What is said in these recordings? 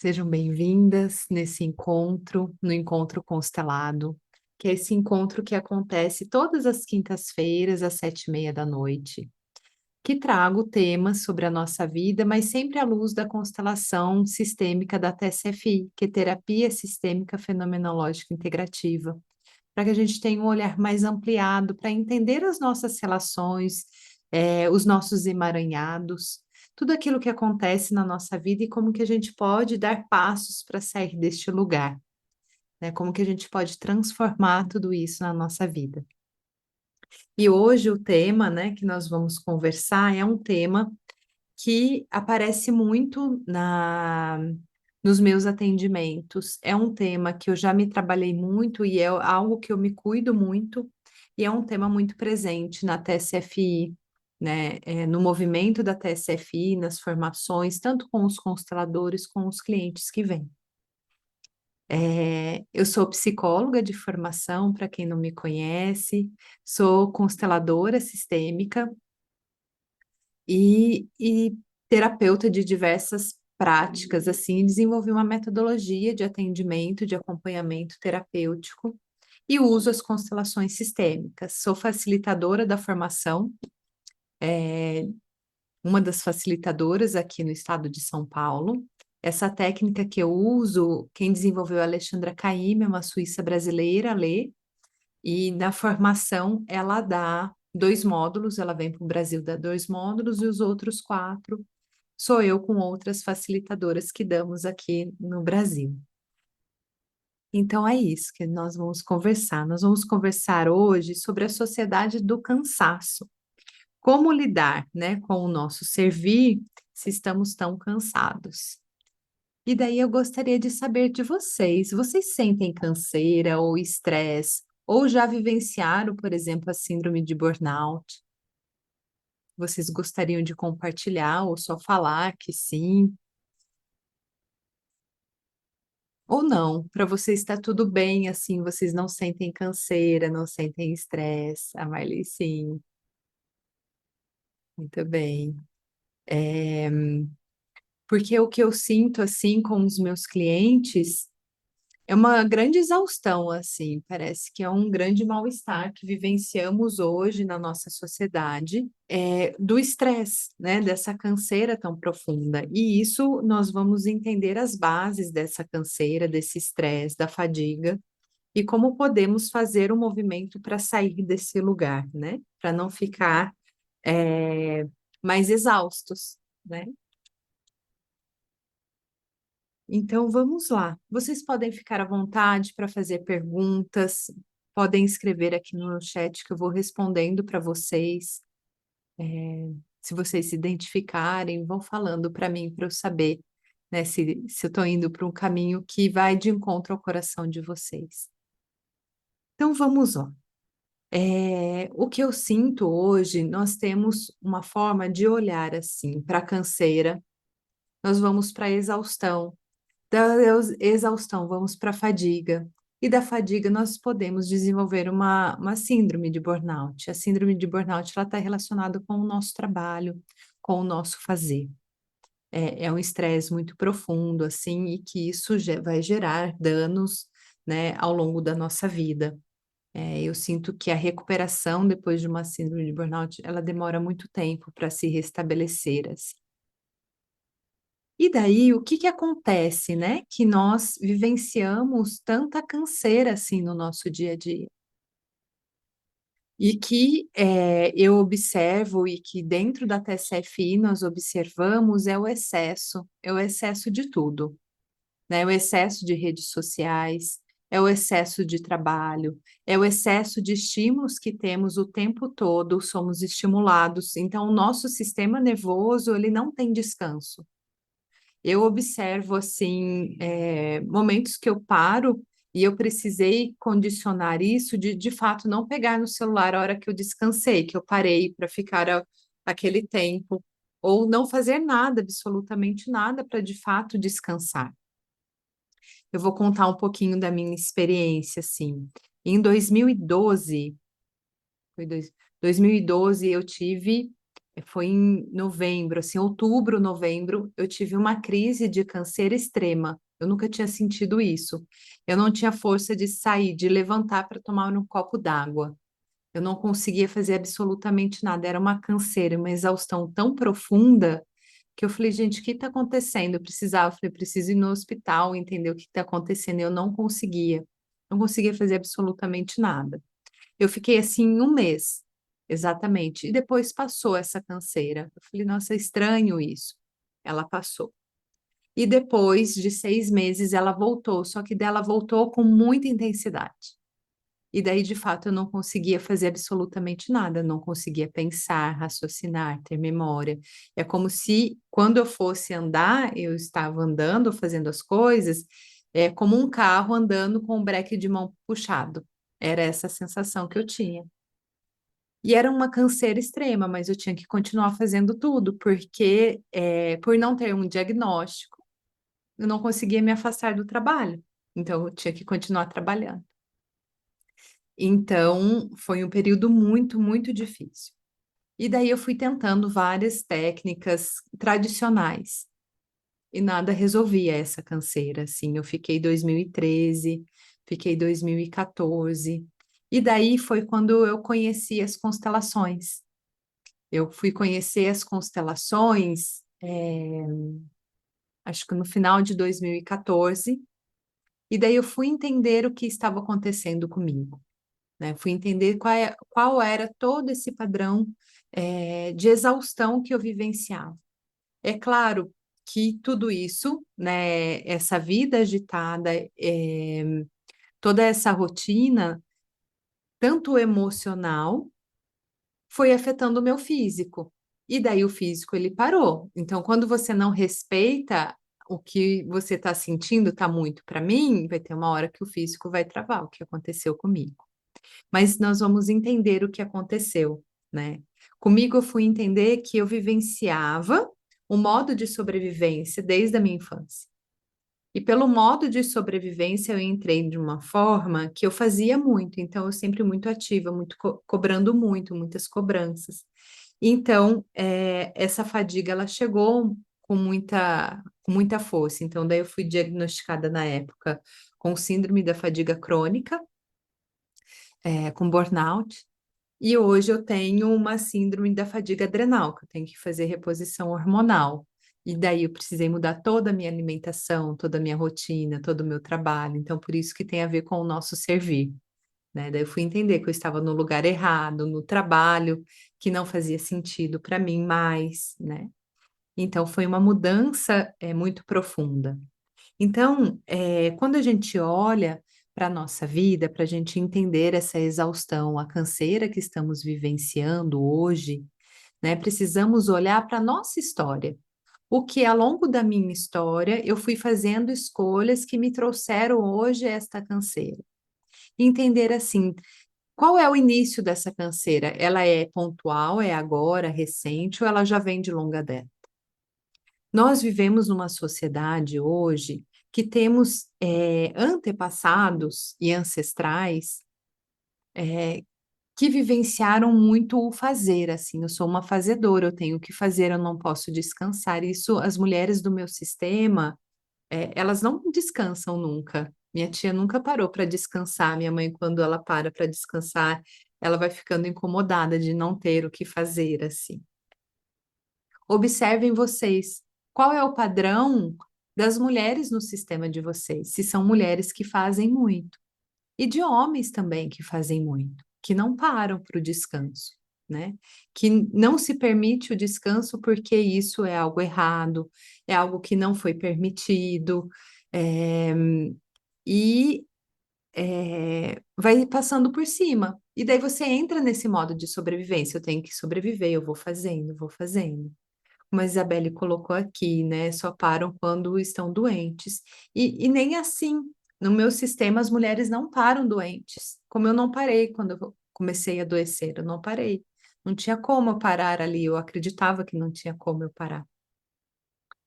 Sejam bem-vindas nesse encontro, no Encontro Constelado, que é esse encontro que acontece todas as quintas-feiras, às 7h30 da noite, que trago temas sobre a nossa vida, mas sempre à luz da constelação sistêmica da TSFI, que é Terapia Sistêmica Fenomenológica Integrativa, para que a gente tenha um olhar mais ampliado para entender as nossas relações, os nossos emaranhados, tudo aquilo que acontece na nossa vida e como que a gente pode dar passos para sair deste lugar, né? Como que a gente pode transformar tudo isso na nossa vida. E hoje o tema, né, que nós vamos conversar é um tema que aparece muito nos meus atendimentos. É um tema que eu já me trabalhei muito e é algo que eu me cuido muito, e é um tema muito presente na TSFI, né? No movimento da TSFI, nas formações, tanto com os consteladores, com os clientes que vêm. Eu sou psicóloga de formação, para quem não me conhece, sou consteladora sistêmica e terapeuta de diversas práticas, assim, desenvolvi uma metodologia de atendimento, de acompanhamento terapêutico e uso as constelações sistêmicas. Sou facilitadora da formação, uma das facilitadoras aqui no estado de São Paulo. Essa técnica que eu uso, quem desenvolveu é a Alexandra Caymmi, uma suíça brasileira, Lê, e na formação ela dá 2 módulos, ela vem para o Brasil, dá 2 módulos, e os outros 4 sou eu com outras facilitadoras que damos aqui no Brasil. Então é isso que nós vamos conversar. Nós vamos conversar hoje sobre a sociedade do cansaço. Como lidar, né, com o nosso servir se estamos tão cansados. E daí eu gostaria de saber de vocês. Vocês sentem canseira ou estresse? Ou já vivenciaram, por exemplo, a síndrome de burnout? Vocês gostariam de compartilhar ou só falar que sim? Ou não, para vocês está tudo bem, assim, vocês não sentem canseira, não sentem estresse. A Marli, sim, muito bem. Eh, Porque o que eu sinto, assim, com os meus clientes é uma grande exaustão, assim, parece que é um grande mal-estar que vivenciamos hoje na nossa sociedade, do estresse, né, dessa canseira tão profunda. E isso nós vamos entender as bases dessa canseira, desse estresse, da fadiga, e como podemos fazer um movimento para sair desse lugar, né? Para não ficar mais exaustos, né? Então vamos lá. Vocês podem ficar à vontade para fazer perguntas, podem escrever aqui no chat que eu vou respondendo para vocês. Se vocês se identificarem, vão falando para mim para eu saber, né, se eu estou indo para um caminho que vai de encontro ao coração de vocês. Então vamos lá. O que eu sinto hoje, nós temos uma forma de olhar assim para a canseira, nós vamos para a exaustão, da exaustão vamos para a fadiga, e da fadiga nós podemos desenvolver uma síndrome de burnout. A síndrome de burnout ela está relacionada com o nosso trabalho, com o nosso fazer. É um estresse muito profundo, assim, e que isso vai gerar danos, né, ao longo da nossa vida. Eu sinto que a recuperação depois de uma síndrome de burnout, ela demora muito tempo para se restabelecer, assim. E daí, o que que acontece, né, que nós vivenciamos tanta canseira, assim, no nosso dia a dia. E que, eu observo e que dentro da TCFI nós observamos é o excesso de tudo. Né, o excesso de redes sociais, é o excesso de trabalho, é o excesso de estímulos que temos o tempo todo, somos estimulados, então o nosso sistema nervoso, ele não tem descanso. Eu observo, assim, momentos que eu paro e eu precisei condicionar isso de fato não pegar no celular a hora que eu descansei, que eu parei para ficar aquele tempo, ou não fazer nada, absolutamente nada para de fato descansar. Eu vou contar um pouquinho da minha experiência, assim. Em 2012, foi 2012 eu tive Foi em novembro, assim, outubro, novembro, eu tive uma crise de canseira extrema. Eu nunca tinha sentido isso. Eu não tinha força de sair, de levantar para tomar um copo d'água. Eu não conseguia fazer absolutamente nada. Era uma canseira, uma exaustão tão profunda que eu falei, gente, o que está acontecendo? Eu precisava, eu falei, preciso ir no hospital, entender o que está acontecendo. Eu não conseguia. Não conseguia fazer absolutamente nada. Eu fiquei assim um mês, exatamente. E depois passou essa canseira. Eu falei, nossa, é estranho isso. Ela passou. E depois de 6 meses ela voltou, só que dela voltou com muita intensidade. E daí, de fato, eu não conseguia fazer absolutamente nada, não conseguia pensar, raciocinar, ter memória. É como se, quando eu fosse andar, eu estava andando, fazendo as coisas, como um carro andando com o breque de mão puxado. Era essa a sensação que eu tinha. E era uma canseira extrema, mas eu tinha que continuar fazendo tudo, porque, por não ter um diagnóstico, eu não conseguia me afastar do trabalho. Então, eu tinha que continuar trabalhando. Então, foi um período muito, muito difícil. E daí eu fui tentando várias técnicas tradicionais e nada resolvia essa canseira, assim. Eu fiquei 2013, fiquei 2014, e daí foi quando eu conheci as constelações. Eu fui conhecer as constelações, acho que no final de 2014, e daí eu fui entender o que estava acontecendo comigo, né? Fui entender qual era todo esse padrão, de exaustão que eu vivenciava. É claro que tudo isso, né, essa vida agitada, toda essa rotina, tanto emocional, foi afetando o meu físico. E daí o físico ele parou. Então, quando você não respeita o que você está sentindo, está muito para mim, vai ter uma hora que o físico vai travar, o que aconteceu comigo. Mas nós vamos entender o que aconteceu, né? Comigo eu fui entender que eu vivenciava um modo de sobrevivência desde a minha infância. E pelo modo de sobrevivência, eu entrei de uma forma que eu fazia muito, então eu sempre muito ativa, muito cobrando muito, muitas cobranças. Então, essa fadiga ela chegou com muita força. Então, daí eu fui diagnosticada na época com síndrome da fadiga crônica, com burnout. E hoje eu tenho uma síndrome da fadiga adrenal, que eu tenho que fazer reposição hormonal. E daí eu precisei mudar toda a minha alimentação, toda a minha rotina, todo o meu trabalho. Então, por isso que tem a ver com o nosso servir, né? Daí eu fui entender que eu estava no lugar errado, no trabalho que não fazia sentido para mim mais, né? Então, foi uma mudança, muito profunda. Então, quando a gente olha para a nossa vida, para a gente entender essa exaustão, a canseira que estamos vivenciando hoje, né, precisamos olhar para a nossa história. O que ao longo da minha história eu fui fazendo escolhas que me trouxeram hoje esta canseira. Entender assim, qual é o início dessa canseira? Ela é pontual, é agora, recente, ou ela já vem de longa data? Nós vivemos numa sociedade hoje que temos antepassados e ancestrais que vivenciaram muito o fazer, assim, eu sou uma fazedora, eu tenho que fazer, eu não posso descansar. Isso, as mulheres do meu sistema, elas não descansam nunca. Minha tia nunca parou para descansar. Minha mãe, quando ela para descansar, ela vai ficando incomodada de não ter o que fazer, assim. Observem vocês, qual é o padrão das mulheres no sistema de vocês? Se são mulheres que fazem muito, e de homens também que fazem muito, que não param para o descanso, né? Que não se permite o descanso porque isso é algo errado, é algo que não foi permitido, é, e vai passando por cima. E daí você entra nesse modo de sobrevivência. Eu tenho que sobreviver, eu vou fazendo, vou fazendo. Como a Isabelle colocou aqui, né? Só param quando estão doentes. E nem assim. No meu sistema, as mulheres não param doentes. Como eu não parei quando eu comecei a adoecer, eu não parei. Não tinha como eu parar ali. Eu acreditava que não tinha como eu parar.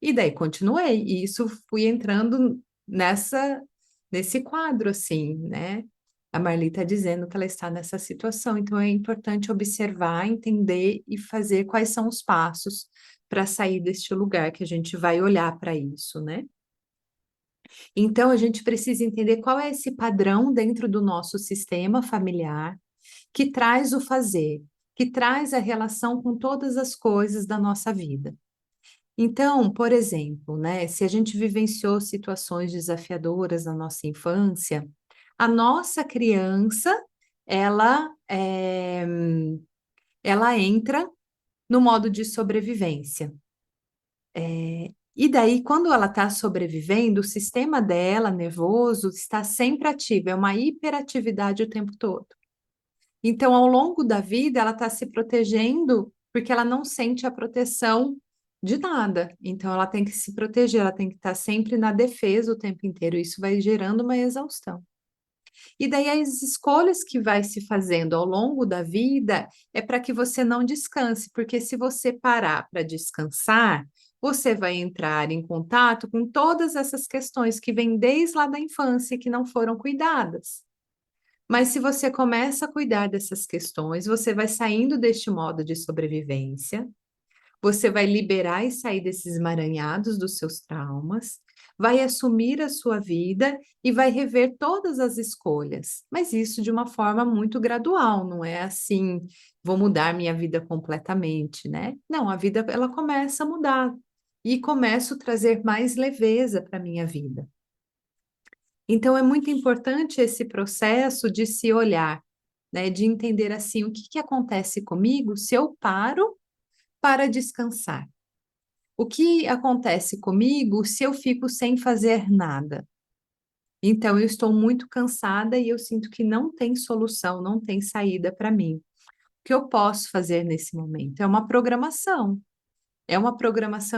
E daí continuei. E isso fui entrando nesse quadro, assim, né? A Marli está dizendo que ela está nessa situação, então é importante observar, entender e fazer quais são os passos para sair deste lugar, que a gente vai olhar para isso, né? Então, a gente precisa entender qual é esse padrão dentro do nosso sistema familiar que traz o fazer, que traz a relação com todas as coisas da nossa vida. Então, por exemplo, né, se a gente vivenciou situações desafiadoras na nossa infância, a nossa criança, ela, ela entra no modo de sobrevivência. E daí, quando ela está sobrevivendo, o sistema dela, nervoso, está sempre ativo, é uma hiperatividade o tempo todo. Então, ao longo da vida, ela está se protegendo porque ela não sente a proteção de nada. Então, ela tem que se proteger, ela tem que estar sempre na defesa o tempo inteiro. Isso vai gerando uma exaustão. E daí, as escolhas que vai se fazendo ao longo da vida é para que você não descanse, porque se você parar para descansar, você vai entrar em contato com todas essas questões que vêm desde lá da infância e que não foram cuidadas. Mas se você começa a cuidar dessas questões, você vai saindo deste modo de sobrevivência, você vai liberar e sair desses emaranhados dos seus traumas, vai assumir a sua vida e vai rever todas as escolhas. Mas isso de uma forma muito gradual, não é assim, vou mudar minha vida completamente, né? Não, a vida ela começa a mudar e começo a trazer mais leveza para a minha vida. Então, é muito importante esse processo de se olhar, né, de entender assim o que que acontece comigo se eu paro para descansar. O que acontece comigo se eu fico sem fazer nada? Então, eu estou muito cansada e eu sinto que não tem solução, não tem saída para mim. O que eu posso fazer nesse momento? É uma programação,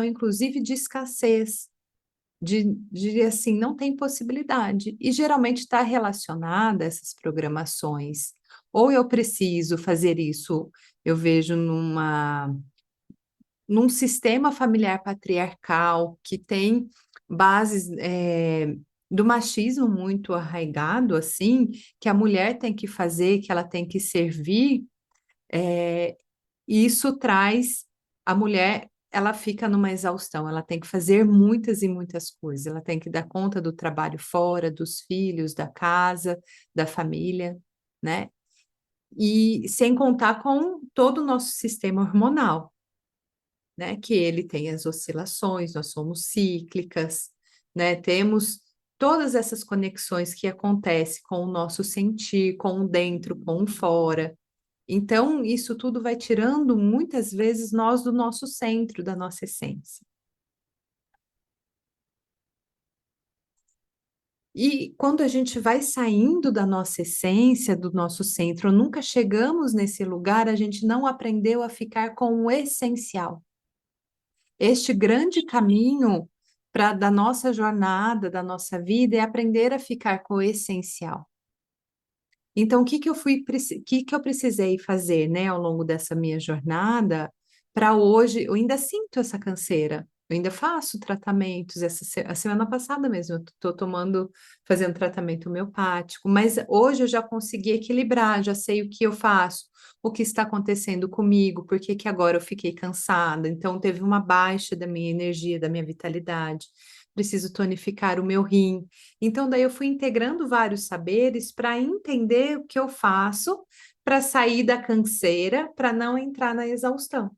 inclusive, de escassez, de assim, não tem possibilidade. E geralmente está relacionada a essas programações. Ou eu preciso fazer isso, eu vejo num sistema familiar patriarcal que tem bases do machismo muito arraigado, assim, que a mulher tem que fazer, que ela tem que servir, e isso traz a mulher, ela fica numa exaustão, ela tem que fazer muitas e muitas coisas, ela tem que dar conta do trabalho fora, dos filhos, da casa, da família, né? E sem contar com todo o nosso sistema hormonal, né? Que ele tem as oscilações, nós somos cíclicas, né? Temos todas essas conexões que acontecem com o nosso sentir, com o dentro, com o fora. Então, isso tudo vai tirando muitas vezes nós do nosso centro, da nossa essência. E quando a gente vai saindo da nossa essência, do nosso centro, nunca chegamos nesse lugar, a gente não aprendeu a ficar com o essencial. Este grande caminho da nossa jornada, da nossa vida, é aprender a ficar com o essencial. Então, o que eu precisei fazer, né, ao longo dessa minha jornada, para hoje, eu ainda sinto essa canseira, eu ainda faço tratamentos, a semana passada mesmo, eu estou fazendo tratamento homeopático, mas hoje eu já consegui equilibrar, já sei o que eu faço, o que está acontecendo comigo, por que que agora eu fiquei cansada, então teve uma baixa da minha energia, da minha vitalidade, preciso tonificar o meu rim, então, daí eu fui integrando vários saberes para entender o que eu faço para sair da canseira, para não entrar na exaustão,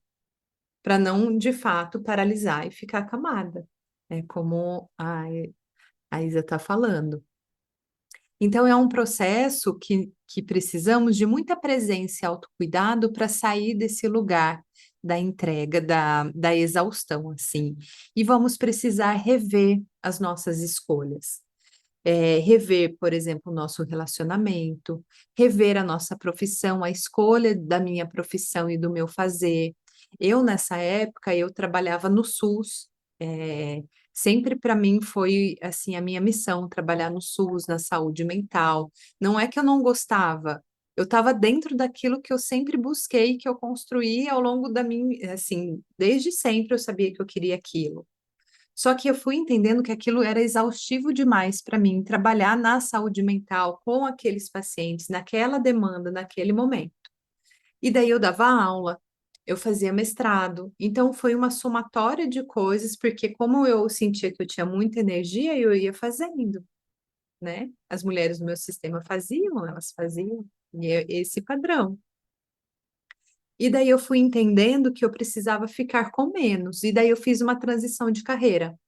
para não, de fato, paralisar e ficar acamada, é como a Isa está falando. Então, é um processo que precisamos de muita presença e autocuidado para sair desse lugar da entrega, da exaustão, assim. E vamos precisar rever as nossas escolhas. Rever, por exemplo, o nosso relacionamento, rever a nossa profissão, a escolha da minha profissão e do meu fazer. Eu, nessa época, eu trabalhava no SUS, sempre para mim foi assim a minha missão, trabalhar no SUS, na saúde mental. Não é que eu não gostava, eu estava dentro daquilo que eu sempre busquei, que eu construí ao longo da minha, assim, desde sempre eu sabia que eu queria aquilo. Só que eu fui entendendo que aquilo era exaustivo demais para mim, trabalhar na saúde mental com aqueles pacientes, naquela demanda, naquele momento. E daí eu dava aula, eu fazia mestrado, então foi uma somatória de coisas, porque como eu sentia que eu tinha muita energia, eu ia fazendo, né? As mulheres do meu sistema faziam, elas faziam, e é esse padrão. E daí eu fui entendendo que eu precisava ficar com menos, e daí eu fiz uma transição de carreira.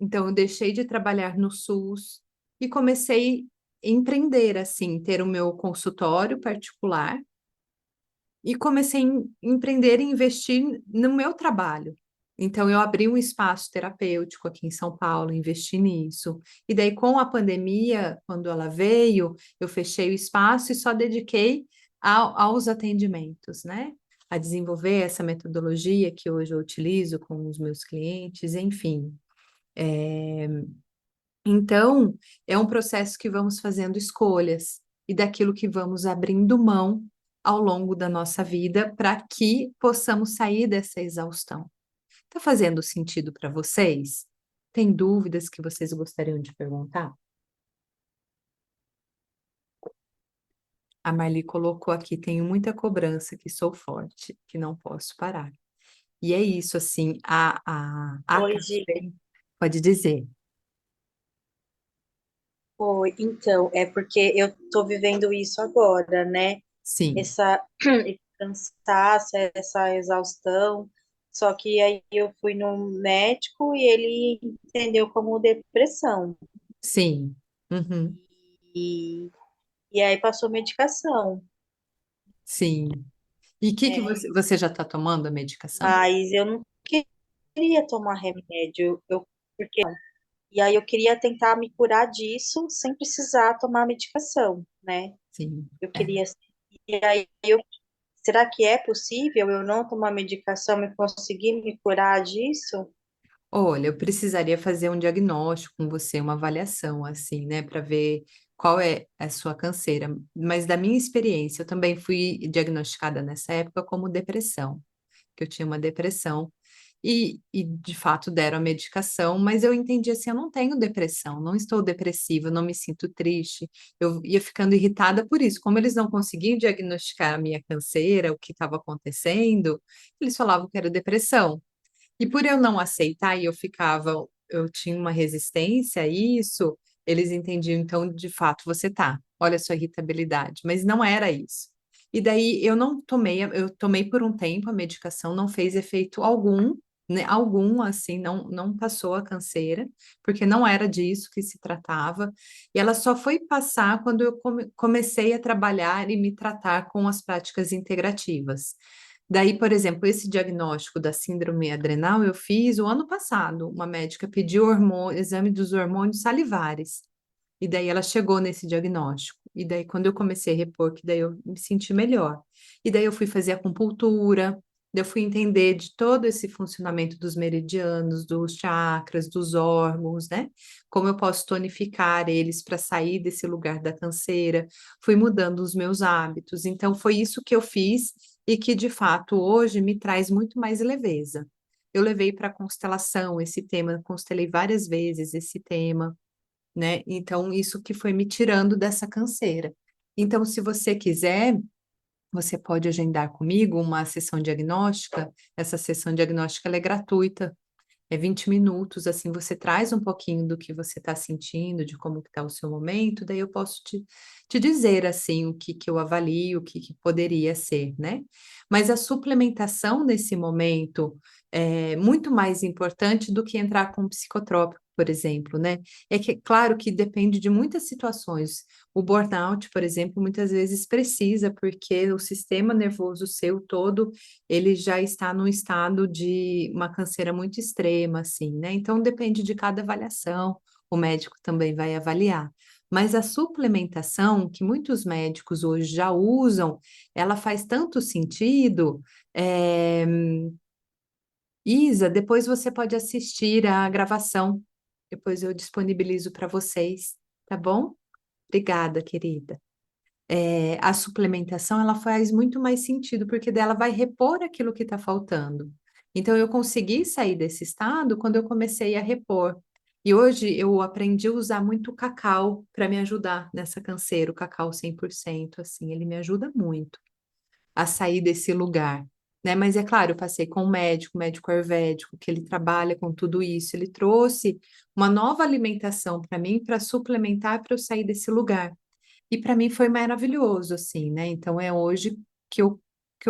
Então, eu deixei de trabalhar no SUS e comecei a empreender, assim, ter o meu consultório particular e comecei a empreender e investir no meu trabalho. Então, eu abri um espaço terapêutico aqui em São Paulo, investi nisso. E daí, com a pandemia, quando ela veio, eu fechei o espaço e só dediquei aos atendimentos, né? A desenvolver essa metodologia que hoje eu utilizo com os meus clientes, enfim. Então, é um processo que vamos fazendo escolhas e daquilo que vamos abrindo mão ao longo da nossa vida para que possamos sair dessa exaustão. Está fazendo sentido para vocês? Tem dúvidas que vocês gostariam de perguntar? A Marli colocou aqui: tenho muita cobrança, que sou forte, que não posso parar. E é isso, assim, a Oi, Gi. café, pode dizer, Oi, então, é porque eu tô vivendo isso agora, né? sim, Esse cansaço, essa exaustão. Só que aí eu fui no médico e ele entendeu como depressão. sim, uhum, E, e aí passou medicação. sim. E o que que É, você já está tomando a medicação? mas eu não queria tomar remédio, porque, e aí eu queria tentar me curar disso sem precisar tomar medicação, né? Sim, Eu é. queria. E aí será que é possível eu não tomar medicação e conseguir me curar disso? Olha, eu precisaria fazer um diagnóstico com você, uma avaliação, assim, né, para ver qual é a sua canseira. Mas da minha experiência, eu também fui diagnosticada nessa época como depressão, que eu tinha uma depressão. E de fato deram a medicação, mas eu entendi assim, eu não tenho depressão, não estou depressiva, não me sinto triste. Eu ia ficando irritada por isso. Como eles não conseguiam diagnosticar a minha canseira, o que estava acontecendo, eles falavam que era depressão. E por eu não aceitar e eu tinha uma resistência a isso, eles entendiam, então, de fato, você tá, olha a sua irritabilidade, mas não era isso. E daí eu não tomei, eu tomei por um tempo a medicação, não fez efeito algum, né, algum, assim, não passou a canseira, porque não era disso que se tratava, e ela só foi passar quando eu comecei a trabalhar e me tratar com as práticas integrativas. Daí, por exemplo, esse diagnóstico da síndrome adrenal eu fiz o ano passado. Uma médica pediu exame dos hormônios salivares. E daí ela chegou nesse diagnóstico. E daí, quando eu comecei a repor, que daí eu me senti melhor. E daí eu fui fazer acupuntura, daí eu fui entender de todo esse funcionamento dos meridianos, dos chakras, dos órgãos, né? Como eu posso tonificar eles para sair desse lugar da canseira. Fui mudando os meus hábitos. Então, foi isso que eu fiz e que, de fato, hoje me traz muito mais leveza. Eu levei para a constelação esse tema, constelei várias vezes esse tema, né? Então, isso que foi me tirando dessa canseira. Então, se você quiser, você pode agendar comigo uma sessão diagnóstica. Essa sessão diagnóstica ela é gratuita, é 20 minutos, assim, você traz um pouquinho do que você está sentindo, de como está o seu momento, daí eu posso te dizer, assim, o que que eu avalio, o que que poderia ser, né? Mas a suplementação nesse momento é muito mais importante do que entrar com um psicotrópico, por exemplo, né? É que, claro que depende de muitas situações. O burnout, por exemplo, muitas vezes precisa, porque o sistema nervoso seu todo ele já está num estado de uma canseira muito extrema, assim, né? Então depende de cada avaliação, o médico também vai avaliar. Mas a suplementação, que muitos médicos hoje já usam, ela faz tanto sentido. é, Isa, depois você pode assistir a gravação, depois eu disponibilizo para vocês, tá bom? Obrigada, querida. A suplementação ela faz muito mais sentido, porque dela vai repor aquilo que está faltando. Então, eu consegui sair desse estado quando eu comecei a repor. E hoje eu aprendi a usar muito o cacau para me ajudar nessa canseira, o cacau 100%, assim, ele me ajuda muito a sair desse lugar, né? Mas é claro, eu passei com um médico ayurvédico, que ele trabalha com tudo isso, ele trouxe uma nova alimentação para mim, para suplementar, para eu sair desse lugar. E para mim foi maravilhoso, assim, né? Então é hoje que eu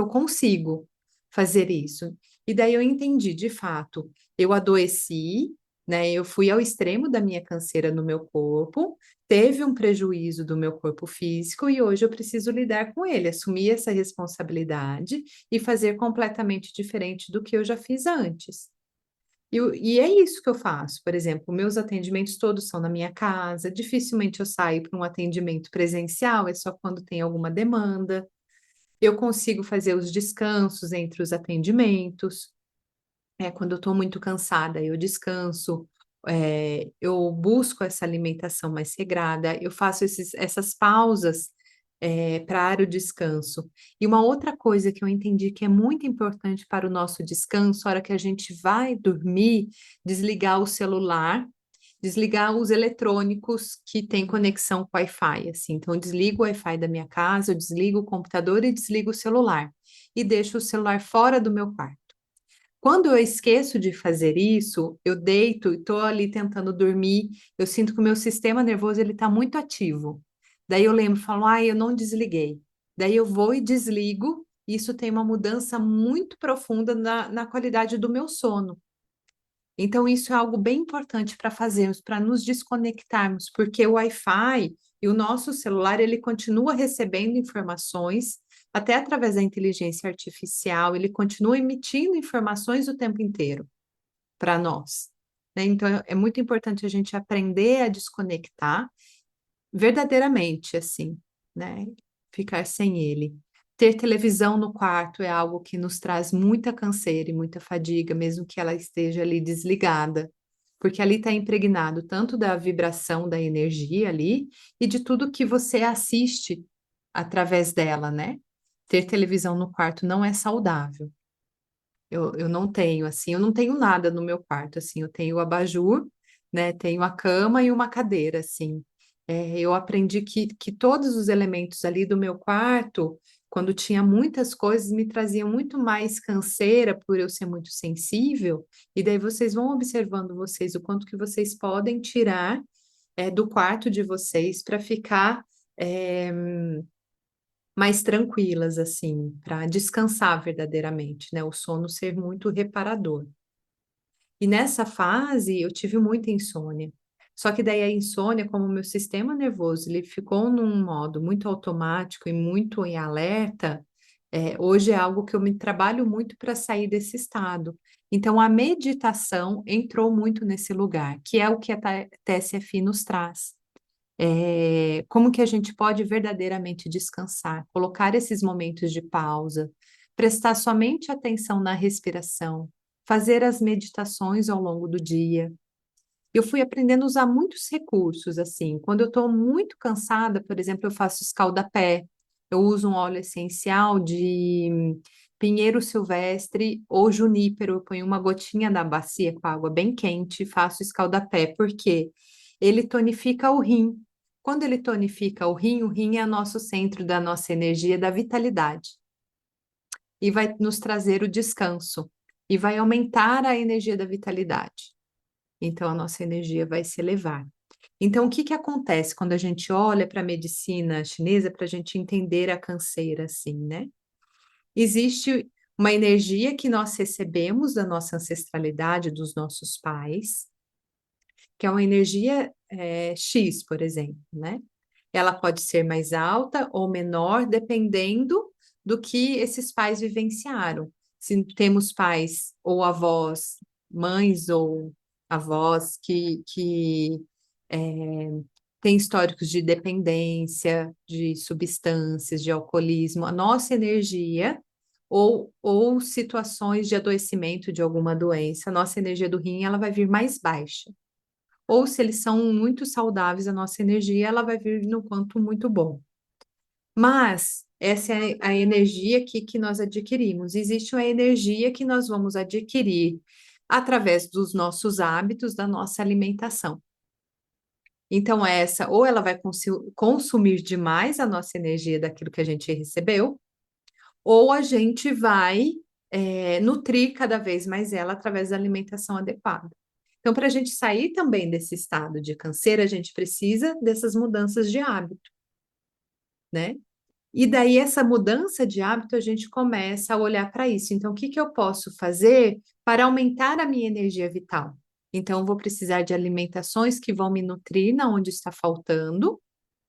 consigo fazer isso. E daí eu entendi, de fato, eu adoeci, né? Eu fui ao extremo da minha canseira no meu corpo, teve um prejuízo do meu corpo físico e hoje eu preciso lidar com ele, assumir essa responsabilidade e fazer completamente diferente do que eu já fiz antes. E é isso que eu faço. Por exemplo, meus atendimentos todos são na minha casa, dificilmente eu saio para um atendimento presencial, é só quando tem alguma demanda. Eu consigo fazer os descansos entre os atendimentos. Quando eu estou muito cansada, eu descanso, eu busco essa alimentação mais regrada, eu faço essas pausas para o descanso. E uma outra coisa que eu entendi que é muito importante para o nosso descanso, a hora que a gente vai dormir, desligar o celular, desligar os eletrônicos que têm conexão com Wi-Fi, assim. Então, eu desligo o Wi-Fi da minha casa, eu desligo o computador e desligo o celular. E deixo o celular fora do meu quarto. Quando eu esqueço de fazer isso, eu deito e estou ali tentando dormir, eu sinto que o meu sistema nervoso ele está muito ativo. Daí eu lembro, falo, eu não desliguei. Daí eu vou e desligo, e isso tem uma mudança muito profunda na qualidade do meu sono. Então, isso é algo bem importante para fazermos, para nos desconectarmos, porque o Wi-Fi e o nosso celular, ele continua recebendo informações, até através da inteligência artificial, ele continua emitindo informações o tempo inteiro para nós, né? Então, é muito importante a gente aprender a desconectar verdadeiramente, assim, né? Ficar sem ele. Ter televisão no quarto é algo que nos traz muita canseira e muita fadiga, mesmo que ela esteja ali desligada, porque ali está impregnado tanto da vibração da energia ali e de tudo que você assiste através dela, né? Ter televisão no quarto não é saudável. Eu não tenho, assim, eu não tenho nada no meu quarto, assim, eu tenho o abajur, né, tenho a cama e uma cadeira, assim. Eu aprendi que todos os elementos ali do meu quarto, quando tinha muitas coisas, me traziam muito mais canseira por eu ser muito sensível, e daí vocês vão observando vocês o quanto que vocês podem tirar, do quarto de vocês para ficar, é, mais tranquilas, assim, para descansar verdadeiramente, né? O sono ser muito reparador. E nessa fase eu tive muita insônia. Só que daí a insônia, como o meu sistema nervoso, ele ficou num modo muito automático e muito em alerta, hoje é algo que eu me trabalho muito para sair desse estado. Então a meditação entrou muito nesse lugar, que é o que a TSFI nos traz. Como que a gente pode verdadeiramente descansar, colocar esses momentos de pausa, prestar somente atenção na respiração, fazer as meditações ao longo do dia. Eu fui aprendendo a usar muitos recursos, assim. Quando eu estou muito cansada, por exemplo, eu faço escaldapé, eu uso um óleo essencial de pinheiro silvestre ou junípero, eu ponho uma gotinha na bacia com água bem quente e faço escaldapé, porque ele tonifica o rim. Quando ele tonifica o rim é o nosso centro da nossa energia, da vitalidade, e vai nos trazer o descanso, e vai aumentar a energia da vitalidade. Então, a nossa energia vai se elevar. Então, o que que acontece quando a gente olha para a medicina chinesa para a gente entender a canseira assim, né? Existe uma energia que nós recebemos da nossa ancestralidade, dos nossos pais, que é uma energia X, por exemplo, né? Ela pode ser mais alta ou menor, dependendo do que esses pais vivenciaram. Se temos pais ou avós, mães ou avós que é, têm históricos de dependência, de substâncias, de alcoolismo, a nossa energia, ou situações de adoecimento de alguma doença, a nossa energia do rim ela vai vir mais baixa. Ou se eles são muito saudáveis, a nossa energia ela vai vir no quanto muito bom. Mas essa é a energia aqui que nós adquirimos. Existe uma energia que nós vamos adquirir através dos nossos hábitos, da nossa alimentação. Então, essa, ou ela vai consumir demais a nossa energia daquilo que a gente recebeu, ou a gente vai nutrir cada vez mais ela através da alimentação adequada. Então, para a gente sair também desse estado de canseira, a gente precisa dessas mudanças de hábito, né? E daí, essa mudança de hábito, a gente começa a olhar para isso. Então, o que que eu posso fazer para aumentar a minha energia vital? Então, eu vou precisar de alimentações que vão me nutrir na onde está faltando.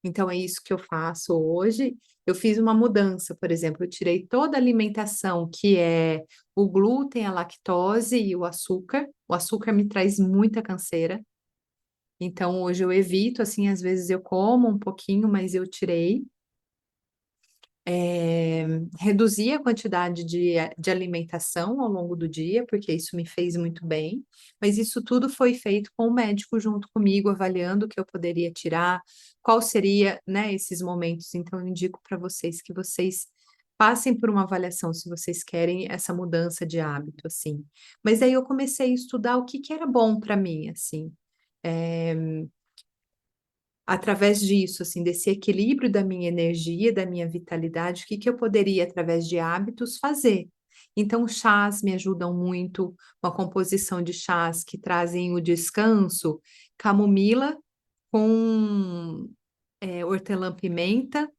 Então, é isso que eu faço hoje. Eu fiz uma mudança, por exemplo, eu tirei toda a alimentação que é o glúten, a lactose e o açúcar. O açúcar me traz muita canseira. Então, hoje eu evito, assim, às vezes eu como um pouquinho, mas eu tirei. Reduzir a quantidade de alimentação ao longo do dia, porque isso me fez muito bem, mas isso tudo foi feito com o médico junto comigo, avaliando o que eu poderia tirar, qual seria, né, esses momentos. Então, eu indico para vocês que vocês passem por uma avaliação se vocês querem essa mudança de hábito, assim. Mas aí eu comecei a estudar o que que era bom para mim, assim. É, através disso, assim, desse equilíbrio da minha energia, da minha vitalidade, o que que eu poderia, através de hábitos, fazer? Então, chás me ajudam muito, uma composição de chás que trazem o descanso, camomila com hortelã-pimenta,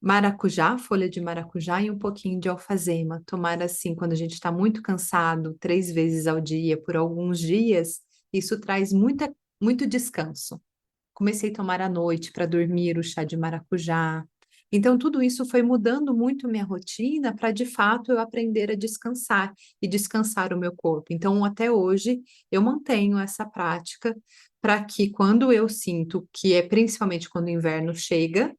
maracujá, folha de maracujá e um pouquinho de alfazema. Tomar assim, quando a gente está muito cansado, 3 vezes ao dia, por alguns dias, isso traz muito descanso. Comecei a tomar à noite para dormir o chá de maracujá. Então, tudo isso foi mudando muito minha rotina para, de fato, eu aprender a descansar e descansar o meu corpo. Então, até hoje, eu mantenho essa prática para que, quando eu sinto que é principalmente quando o inverno chega,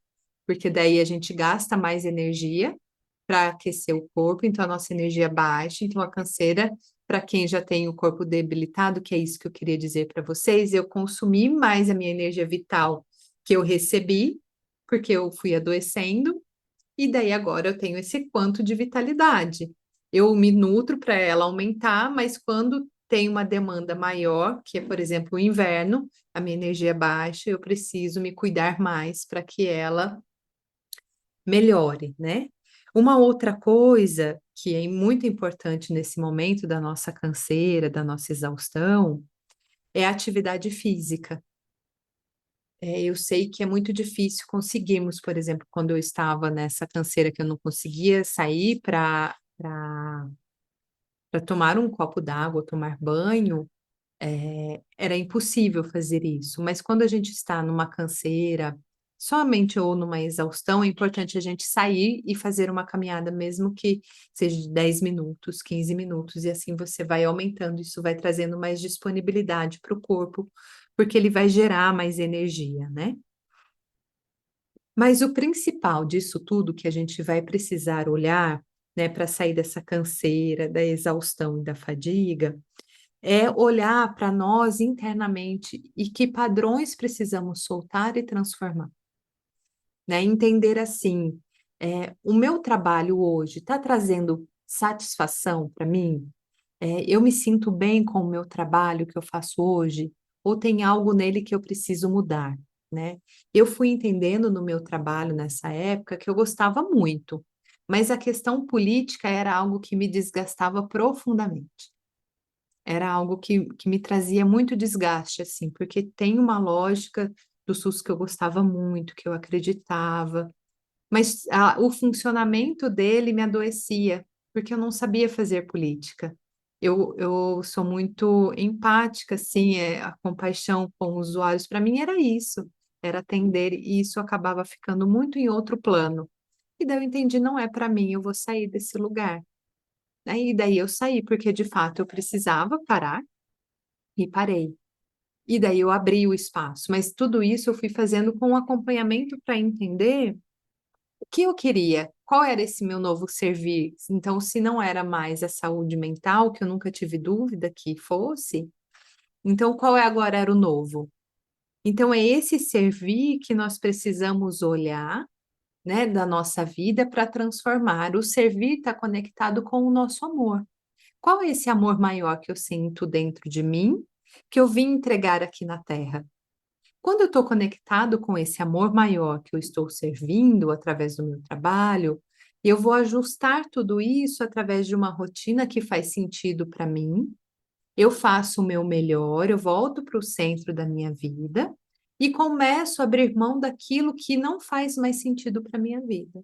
porque daí a gente gasta mais energia para aquecer o corpo, então a nossa energia baixa, então a canseira, para quem já tem o corpo debilitado, que é isso que eu queria dizer para vocês, eu consumi mais a minha energia vital que eu recebi, porque eu fui adoecendo, e daí agora eu tenho esse quanto de vitalidade. Eu me nutro para ela aumentar, mas quando tem uma demanda maior, que é, por exemplo, o inverno, a minha energia é baixa, eu preciso me cuidar mais para que ela melhore, né? Uma outra coisa que é muito importante nesse momento da nossa canseira, da nossa exaustão, é a atividade física. Eu sei que é muito difícil conseguirmos, por exemplo, quando eu estava nessa canseira que eu não conseguia sair para tomar um copo d'água, tomar banho, era impossível fazer isso, mas quando a gente está numa canseira, somente ou numa exaustão, é importante a gente sair e fazer uma caminhada, mesmo que seja de 10 minutos, 15 minutos, e assim você vai aumentando, isso vai trazendo mais disponibilidade para o corpo, porque ele vai gerar mais energia, né? Mas o principal disso tudo que a gente vai precisar olhar, né, para sair dessa canseira, da exaustão e da fadiga, é olhar para nós internamente e que padrões precisamos soltar e transformar, né? Entender assim, o meu trabalho hoje está trazendo satisfação para mim? Eu me sinto bem com o meu trabalho que eu faço hoje? Ou tem algo nele que eu preciso mudar, né? Eu fui entendendo no meu trabalho nessa época que eu gostava muito, mas a questão política era algo que me desgastava profundamente. Era algo que me trazia muito desgaste, assim, porque tem uma lógica do SUS que eu gostava muito, que eu acreditava, mas o funcionamento dele me adoecia, porque eu não sabia fazer política. Eu sou muito empática, assim, a compaixão com os usuários, para mim era isso, era atender, e isso acabava ficando muito em outro plano. E daí eu entendi, não é para mim, eu vou sair desse lugar. Aí daí eu saí, porque de fato eu precisava parar, e parei. E daí eu abri o espaço, mas tudo isso eu fui fazendo com um acompanhamento para entender o que eu queria, qual era esse meu novo servir. Então, se não era mais a saúde mental, que eu nunca tive dúvida que fosse, então qual é agora era o novo? Então, é esse servir que nós precisamos olhar, né, da nossa vida para transformar. O servir está conectado com o nosso amor. Qual é esse amor maior que eu sinto dentro de mim, que eu vim entregar aqui na Terra? Quando eu estou conectado com esse amor maior que eu estou servindo através do meu trabalho, eu vou ajustar tudo isso através de uma rotina que faz sentido para mim. Eu faço o meu melhor, eu volto para o centro da minha vida e começo a abrir mão daquilo que não faz mais sentido para a minha vida.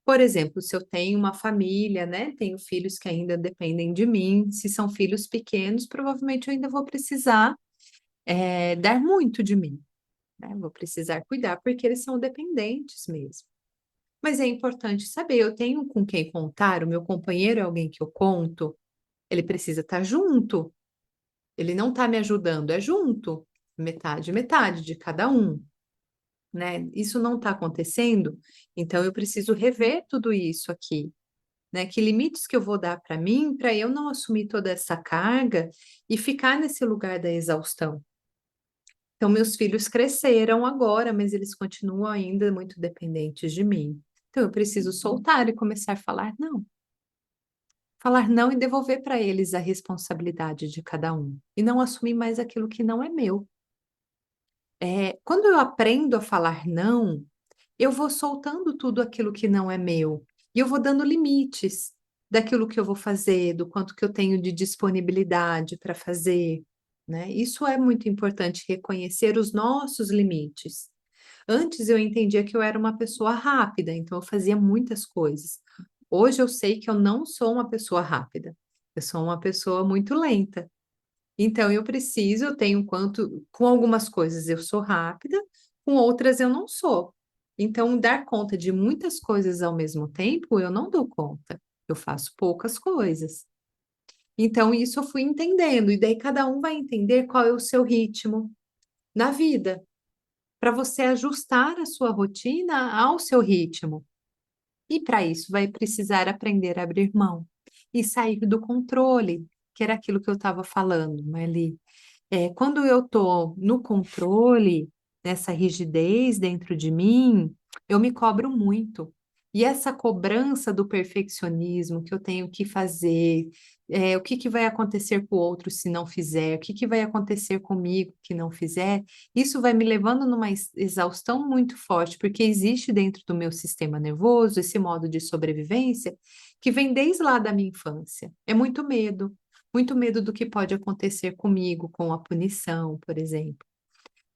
Por exemplo, se eu tenho uma família, né, tenho filhos que ainda dependem de mim, se são filhos pequenos, provavelmente eu ainda vou precisar, dar muito de mim, né, vou precisar cuidar, porque eles são dependentes mesmo. Mas é importante saber, eu tenho com quem contar, o meu companheiro é alguém que eu conto, ele precisa estar junto, ele não está me ajudando, é junto, metade, metade de cada um, né? Isso não está acontecendo, então eu preciso rever tudo isso aqui, né? Que limites que eu vou dar para mim, para eu não assumir toda essa carga e ficar nesse lugar da exaustão. Então, meus filhos cresceram agora, mas eles continuam ainda muito dependentes de mim. Então, eu preciso soltar e começar a falar não. Falar não e devolver para eles a responsabilidade de cada um. E não assumir mais aquilo que não é meu. Quando eu aprendo a falar não, eu vou soltando tudo aquilo que não é meu. E eu vou dando limites daquilo que eu vou fazer, do quanto que eu tenho de disponibilidade para fazer, né? Isso é muito importante, reconhecer os nossos limites. Antes eu entendia que eu era uma pessoa rápida, então eu fazia muitas coisas. Hoje eu sei que eu não sou uma pessoa rápida. Eu sou uma pessoa muito lenta. Então eu preciso, eu tenho quanto, com algumas coisas eu sou rápida, com outras eu não sou. Então dar conta de muitas coisas ao mesmo tempo, eu não dou conta. Eu faço poucas coisas. Então isso eu fui entendendo, e daí cada um vai entender qual é o seu ritmo na vida, para você ajustar a sua rotina ao seu ritmo. E para isso vai precisar aprender a abrir mão e sair do controle, que era aquilo que eu estava falando, Marli. Quando eu estou no controle, nessa rigidez dentro de mim, eu me cobro muito. E essa cobrança do perfeccionismo que eu tenho que fazer, o que que vai acontecer com o outro se não fizer, o que que vai acontecer comigo que não fizer, isso vai me levando numa exaustão muito forte, porque existe dentro do meu sistema nervoso esse modo de sobrevivência que vem desde lá da minha infância. É muito medo do que pode acontecer comigo, com a punição, por exemplo.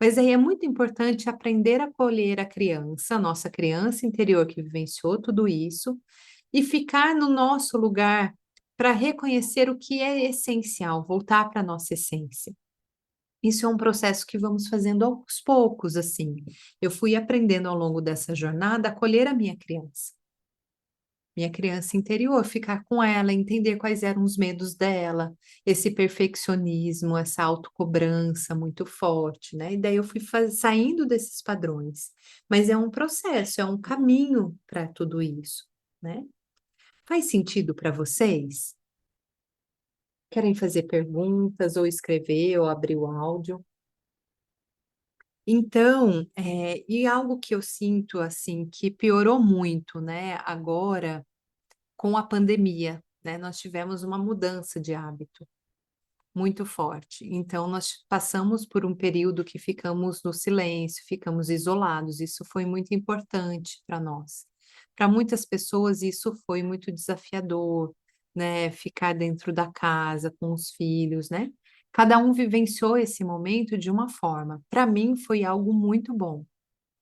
Mas aí é muito importante aprender a acolher a criança, a nossa criança interior que vivenciou tudo isso, e ficar no nosso lugar para reconhecer o que é essencial, voltar para a nossa essência. Isso é um processo que vamos fazendo aos poucos, assim. Eu fui aprendendo ao longo dessa jornada a acolher a minha criança interior, ficar com ela, entender quais eram os medos dela, esse perfeccionismo, essa autocobrança muito forte, né? E daí eu fui saindo desses padrões. Mas é um processo, é um caminho para tudo isso, né? Faz sentido para vocês? Querem fazer perguntas ou escrever ou abrir o áudio? Então, e algo que eu sinto assim que piorou muito, né, agora com a pandemia, né, nós tivemos uma mudança de hábito muito forte. Então, nós passamos por um período que ficamos no silêncio, ficamos isolados. Isso foi muito importante para nós. Para muitas pessoas, isso foi muito desafiador, né? Ficar dentro da casa com os filhos, né? Cada um vivenciou esse momento de uma forma. Para mim, foi algo muito bom,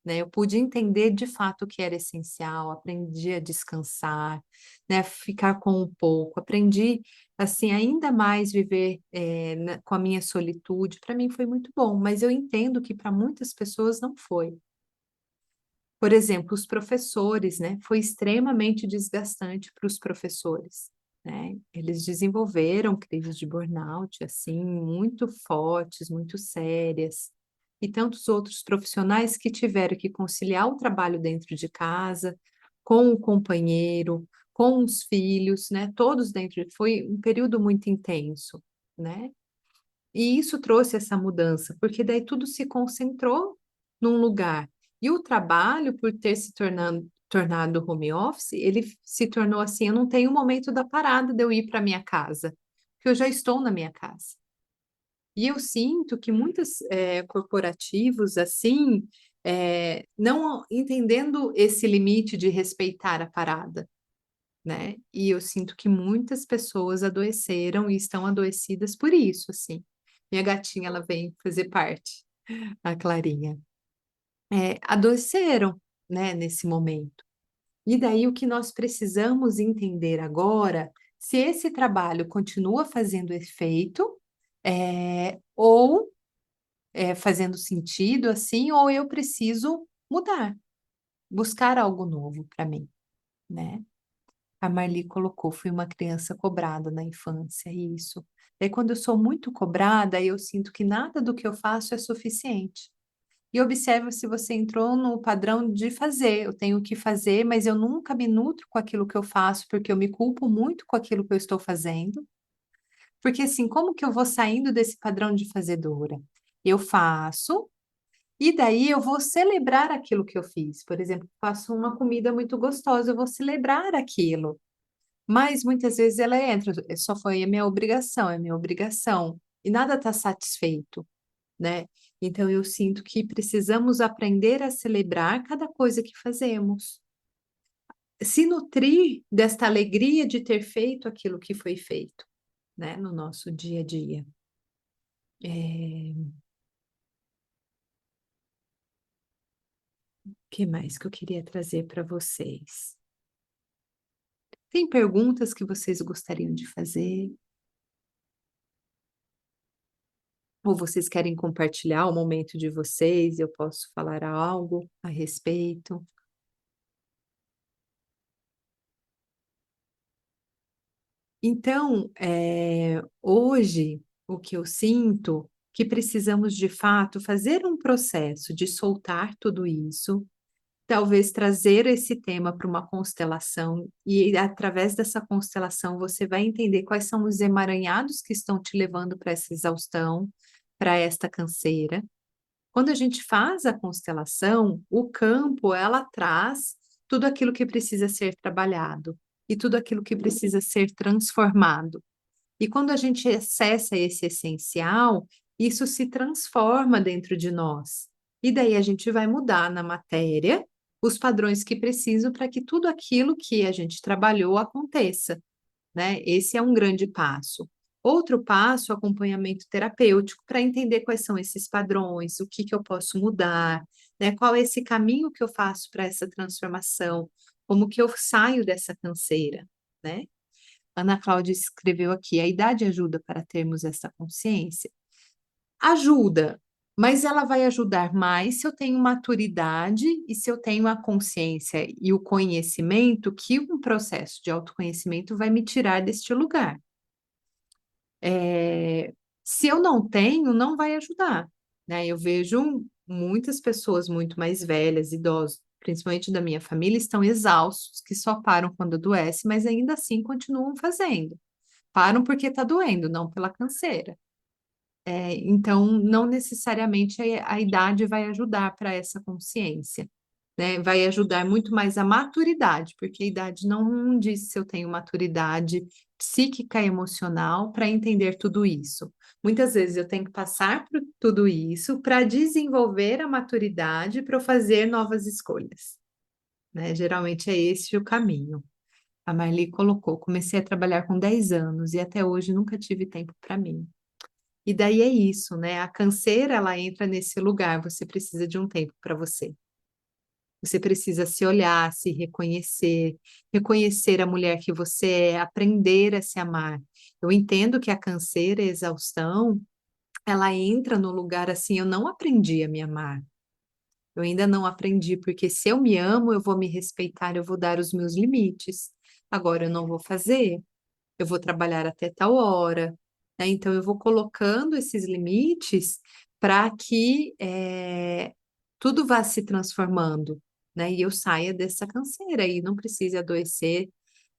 né, eu pude entender de fato o que era essencial, aprendi a descansar, né, ficar com um pouco, aprendi, assim, ainda mais viver, com a minha solitude, para mim foi muito bom, mas eu entendo que para muitas pessoas não foi. Por exemplo, os professores, né, foi extremamente desgastante para os professores, né, eles desenvolveram crises de burnout, assim, muito fortes, muito sérias, e tantos outros profissionais que tiveram que conciliar o trabalho dentro de casa, com o companheiro, com os filhos, né, todos dentro foi um período muito intenso, né. E isso trouxe essa mudança, porque daí tudo se concentrou num lugar. E o trabalho, por ter se tornado tornado home office, ele se tornou assim, eu não tenho o momento da parada de eu ir para minha casa, porque eu já estou na minha casa. E eu sinto que muitos, corporativos, assim, não entendendo esse limite de respeitar a parada, né, e eu sinto que muitas pessoas adoeceram e estão adoecidas por isso, assim. Minha gatinha, ela vem fazer parte, a Clarinha. Adoeceram, né, nesse momento. E daí o que nós precisamos entender agora, se esse trabalho continua fazendo efeito, ou fazendo sentido, assim, ou eu preciso mudar, buscar algo novo para mim, né. A Marli colocou: "Fui uma criança cobrada na infância", isso. Daí quando eu sou muito cobrada, eu sinto que nada do que eu faço é suficiente. E observa se você entrou no padrão de fazer, eu tenho que fazer, mas eu nunca me nutro com aquilo que eu faço, porque eu me culpo muito com aquilo que eu estou fazendo. Porque assim, como que eu vou saindo desse padrão de fazedora? Eu faço, e daí eu vou celebrar aquilo que eu fiz. Por exemplo, faço uma comida muito gostosa, eu vou celebrar aquilo. Mas muitas vezes ela entra, só foi a minha obrigação, é minha obrigação. E nada está satisfeito, né? Então eu sinto que precisamos aprender a celebrar cada coisa que fazemos. Se nutrir desta alegria de ter feito aquilo que foi feito, né, no nosso dia a dia. Que mais que eu queria trazer para vocês? Tem perguntas que vocês gostariam de fazer? Ou vocês querem compartilhar o momento de vocês, eu posso falar algo a respeito? Então, hoje, o que eu sinto, que precisamos de fato fazer um processo de soltar tudo isso, talvez trazer esse tema para uma constelação, e através dessa constelação você vai entender quais são os emaranhados que estão te levando para essa exaustão, para esta canseira. Quando a gente faz a constelação, o campo, ela traz tudo aquilo que precisa ser trabalhado e tudo aquilo que precisa ser transformado. E quando a gente acessa esse essencial, isso se transforma dentro de nós. E daí a gente vai mudar na matéria os padrões que precisam para que tudo aquilo que a gente trabalhou aconteça, né? Esse é um grande passo. Outro passo, acompanhamento terapêutico, para entender quais são esses padrões, o que que eu posso mudar, né? Qual é esse caminho que eu faço para essa transformação, como que eu saio dessa canseira, né? Ana Cláudia escreveu aqui: "A idade ajuda para termos essa consciência?" Ajuda, mas ela vai ajudar mais se eu tenho maturidade e se eu tenho a consciência e o conhecimento que um processo de autoconhecimento vai me tirar deste lugar. Se eu não tenho, não vai ajudar, né. Eu vejo muitas pessoas muito mais velhas, idosos, principalmente da minha família, estão exaustos, que só param quando adoece, mas ainda assim continuam fazendo. Param porque está doendo, não pela canseira. Então, não necessariamente a idade vai ajudar para essa consciência, né, vai ajudar muito mais a maturidade, porque a idade não diz se eu tenho maturidade psíquica e emocional para entender tudo isso. Muitas vezes eu tenho que passar por tudo isso para desenvolver a maturidade para eu fazer novas escolhas, né, geralmente é esse o caminho. A Marli colocou: "Comecei a trabalhar com 10 anos e até hoje nunca tive tempo para mim". E daí é isso, né, a canseira ela entra nesse lugar, você precisa de um tempo para você. Você precisa se olhar, se reconhecer, reconhecer a mulher que você é, aprender a se amar. Eu entendo que a canseira e a exaustão, ela entra no lugar assim, eu não aprendi a me amar. Eu ainda não aprendi, porque se eu me amo, eu vou me respeitar, eu vou dar os meus limites. Agora eu não vou fazer. Eu vou trabalhar até tal hora, né, então eu vou colocando esses limites para que, tudo vá se transformando, né, e eu saia dessa canseira e não precise adoecer.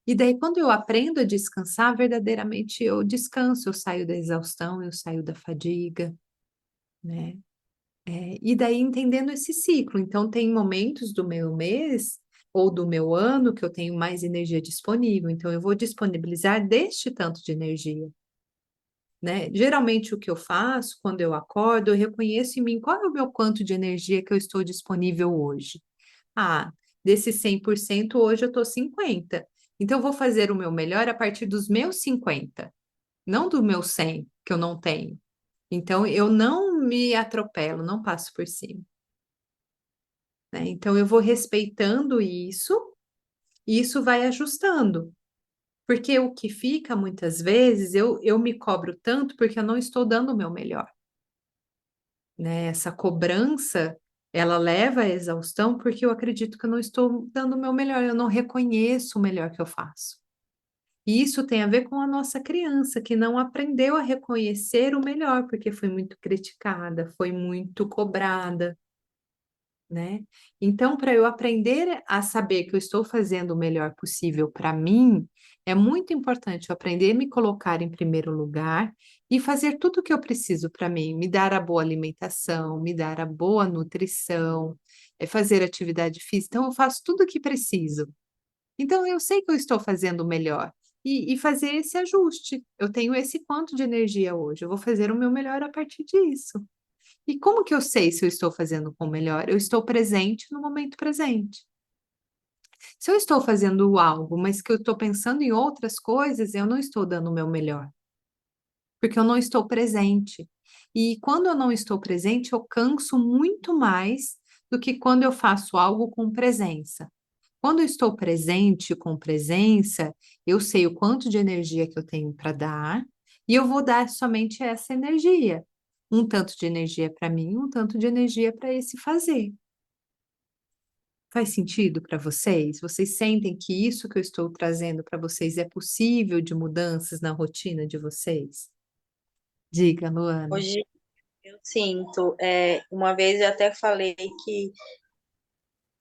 E daí quando eu aprendo a descansar, verdadeiramente eu descanso, eu saio da exaustão, eu saio da fadiga, né. E daí entendendo esse ciclo, então tem momentos do meu mês ou do meu ano que eu tenho mais energia disponível. Então, eu vou disponibilizar deste tanto de energia, né? Geralmente, o que eu faço quando eu acordo, eu reconheço em mim qual é o meu quanto de energia que eu estou disponível hoje. Ah, desses 100%, hoje eu estou 50%. Então, eu vou fazer o meu melhor a partir dos meus 50%, não do meu 100, que eu não tenho. Então, eu não me atropelo, não passo por cima, né? Então, eu vou respeitando isso e isso vai ajustando. Porque o que fica, muitas vezes, eu me cobro tanto porque eu não estou dando o meu melhor, né? Essa cobrança, ela leva à exaustão porque eu acredito que eu não estou dando o meu melhor, eu não reconheço o melhor que eu faço. E isso tem a ver com a nossa criança, que não aprendeu a reconhecer o melhor, porque foi muito criticada, foi muito cobrada, né? Então, para eu aprender a saber que eu estou fazendo o melhor possível para mim, é muito importante eu aprender a me colocar em primeiro lugar e fazer tudo o que eu preciso para mim, me dar a boa alimentação, me dar a boa nutrição, fazer atividade física. Então, eu faço tudo o que preciso. Então, eu sei que eu estou fazendo o melhor. E fazer esse ajuste. Eu tenho esse quanto de energia hoje, eu vou fazer o meu melhor a partir disso. E como que eu sei se eu estou fazendo com o melhor? Eu estou presente no momento presente. Se eu estou fazendo algo, mas que eu estou pensando em outras coisas, eu não estou dando o meu melhor, porque eu não estou presente. E quando eu não estou presente, eu canso muito mais do que quando eu faço algo com presença. Quando eu estou presente com presença, eu sei o quanto de energia que eu tenho para dar, e eu vou dar somente essa energia. Um tanto de energia para mim, um tanto de energia para esse fazer. Faz sentido para vocês? Vocês sentem que isso que eu estou trazendo para vocês é possível de mudanças na rotina de vocês? Diga, Luana. Hoje eu sinto, uma vez eu até falei que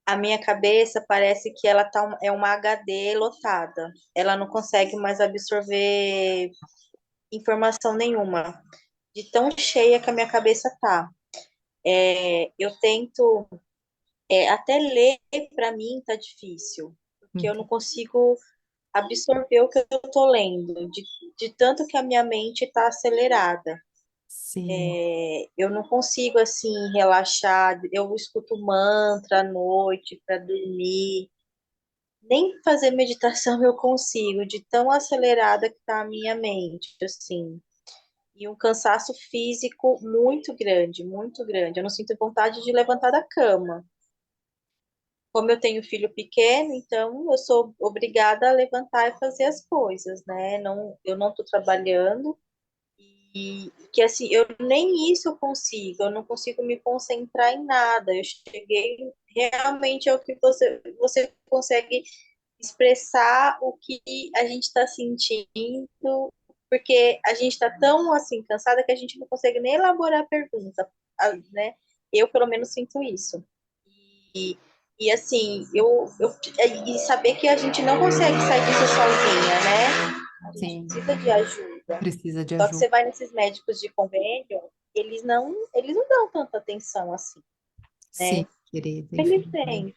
a minha cabeça parece que ela é uma HD lotada. Ela não consegue mais absorver informação nenhuma, de tão cheia que a minha cabeça tá. Eu tento, até ler para mim tá difícil, porque eu não consigo absorver o que eu tô lendo, de tanto que a minha mente está acelerada. Sim, Eu não consigo assim relaxar. Eu escuto mantra à noite para dormir. Nem fazer meditação eu consigo, de tão acelerada que está a minha mente, assim. E um cansaço físico muito grande, muito grande. Eu não sinto vontade de levantar da cama. Como eu tenho filho pequeno, então eu sou obrigada a levantar e fazer as coisas, né? Não, eu não estou trabalhando. E que assim, eu nem isso eu consigo, eu não consigo me concentrar em nada. Eu cheguei realmente ao que você consegue expressar o que a gente está sentindo, porque a gente está tão assim cansada que a gente não consegue nem elaborar a pergunta, né? Eu pelo menos sinto isso. E, e assim, e saber que a gente não consegue sair disso sozinha, né? A gente sim, precisa de ajuda. precisa de Só que você ajuda. vai nesses médicos de convênio, eles não dão tanta atenção assim, Sim, né? querida, infelizmente.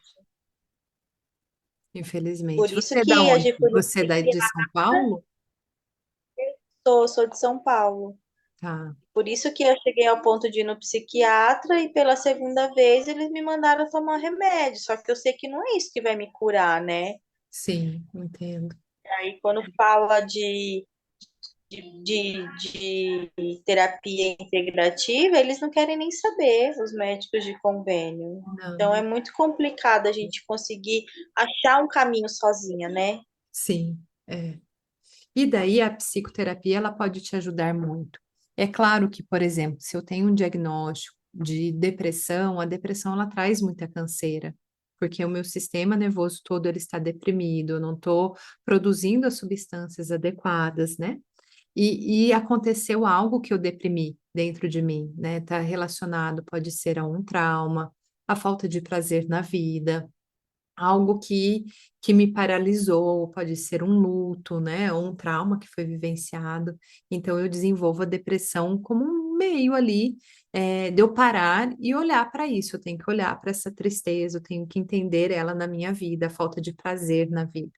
Infelizmente. Por Infelizmente. isso Você é da que a onde? gente foi no Você é de psiquiatra, São Paulo? sou de São Paulo. Tá, Por isso que eu cheguei ao ponto de ir no psiquiatra e pela segunda vez eles me mandaram tomar remédio. Só que eu sei que não é isso que vai me curar, né? sim, entendo. Aí quando fala de terapia integrativa, eles não querem nem saber, os médicos de convênio. Então é Não, muito complicado a gente conseguir achar um caminho sozinha, né? sim, é. E daí a psicoterapia ela pode te ajudar muito. É claro que, por exemplo, se eu tenho um diagnóstico de depressão, a depressão ela traz muita canseira, porque o meu sistema nervoso todo ele está deprimido, eu não estou produzindo as substâncias adequadas, né? E aconteceu algo que eu deprimi dentro de mim, né? Está relacionado, pode ser a um trauma, a falta de prazer na vida, algo que me paralisou, pode ser um luto, né, ou um trauma que foi vivenciado. Então eu desenvolvo a depressão como um meio ali, de eu parar e olhar para isso. Eu tenho que olhar para essa tristeza, eu tenho que entender ela na minha vida, a falta de prazer na vida.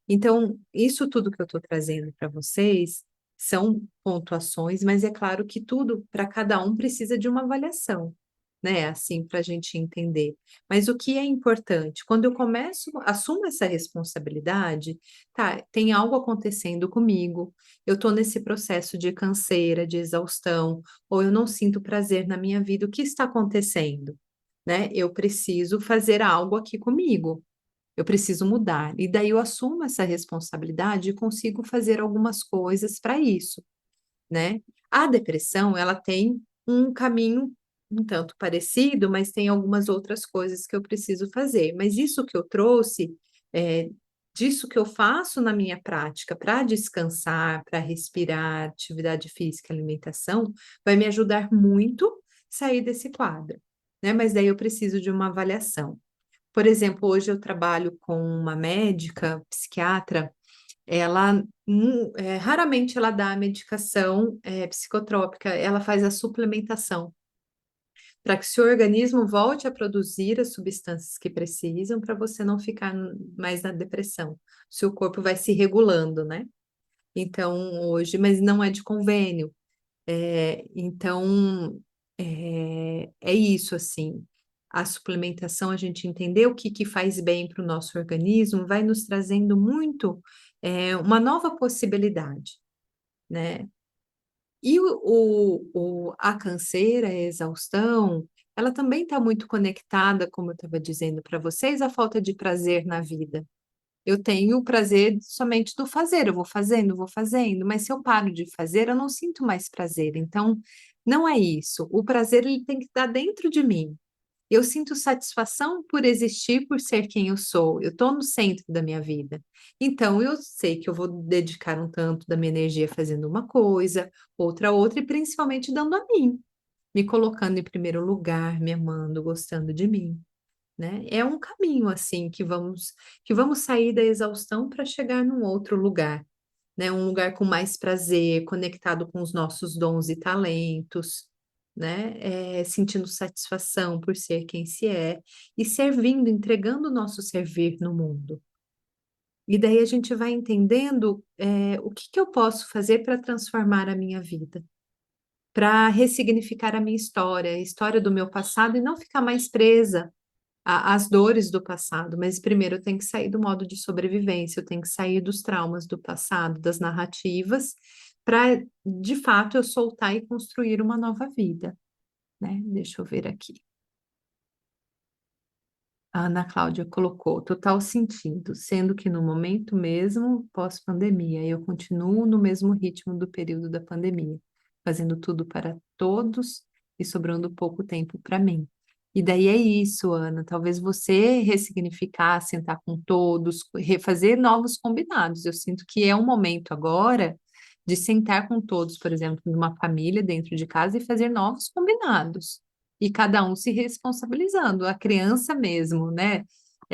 Então, isso tudo que eu estou trazendo para vocês são pontuações, mas é claro que tudo, para cada um, precisa de uma avaliação, né? Assim, para a gente entender. Mas o que é importante? Quando eu começo, assumo essa responsabilidade, tá, tem algo acontecendo comigo, eu estou nesse processo de canseira, de exaustão, ou eu não sinto prazer na minha vida, o que está acontecendo? Né? Eu preciso fazer algo aqui comigo. Eu preciso mudar. E daí eu assumo essa responsabilidade e consigo fazer algumas coisas para isso, né? A depressão, ela tem um caminho um tanto parecido, mas tem algumas outras coisas que eu preciso fazer. Mas isso que eu trouxe, é, disso que eu faço na minha prática para descansar, para respirar, atividade física, alimentação, vai me ajudar muito a sair desse quadro, né? Mas daí eu preciso de uma avaliação. Por exemplo, hoje eu trabalho com uma médica, psiquiatra, ela raramente ela dá a medicação psicotrópica, ela faz a suplementação, para que seu organismo volte a produzir as substâncias que precisam para você não ficar mais na depressão. Seu corpo vai se regulando, né? Então, hoje, mas não é de convênio. Então, é isso, assim. A suplementação, a gente entender o que faz bem para o nosso organismo, vai nos trazendo muito uma nova possibilidade, né? E a canseira, a exaustão, ela também está muito conectada, como eu estava dizendo para vocês, à falta de prazer na vida. Eu tenho o prazer somente do fazer, eu vou fazendo, mas se eu paro de fazer, eu não sinto mais prazer. Então, não é isso. O prazer ele tem que estar dentro de mim. Eu sinto satisfação por existir, por ser quem eu sou. Eu estou no centro da minha vida. Então, eu sei que eu vou dedicar um tanto da minha energia fazendo uma coisa, outra, e principalmente dando a mim, me colocando em primeiro lugar, me amando, gostando de mim, né? É um caminho assim que vamos sair da exaustão para chegar num outro lugar, né? Um lugar com mais prazer, conectado com os nossos dons e talentos, né? Sentindo satisfação por ser quem se é e servindo, entregando o nosso servir no mundo. E daí a gente vai entendendo o que que eu posso fazer para transformar a minha vida, para ressignificar a história do meu passado e não ficar mais presa as dores do passado, mas primeiro eu tenho que sair do modo de sobrevivência, eu tenho que sair dos traumas do passado, das narrativas, para de fato eu soltar e construir uma nova vida, né? Deixa eu ver aqui. A Ana Cláudia colocou total sentido, sendo que no momento mesmo, pós-pandemia, eu continuo no mesmo ritmo do período da pandemia, fazendo tudo para todos e sobrando pouco tempo para mim. E daí é isso, Ana, talvez você ressignificar, sentar com todos, refazer novos combinados. Eu sinto que é um momento agora de sentar com todos, por exemplo, numa família dentro de casa e fazer novos combinados e cada um se responsabilizando, a criança mesmo, né?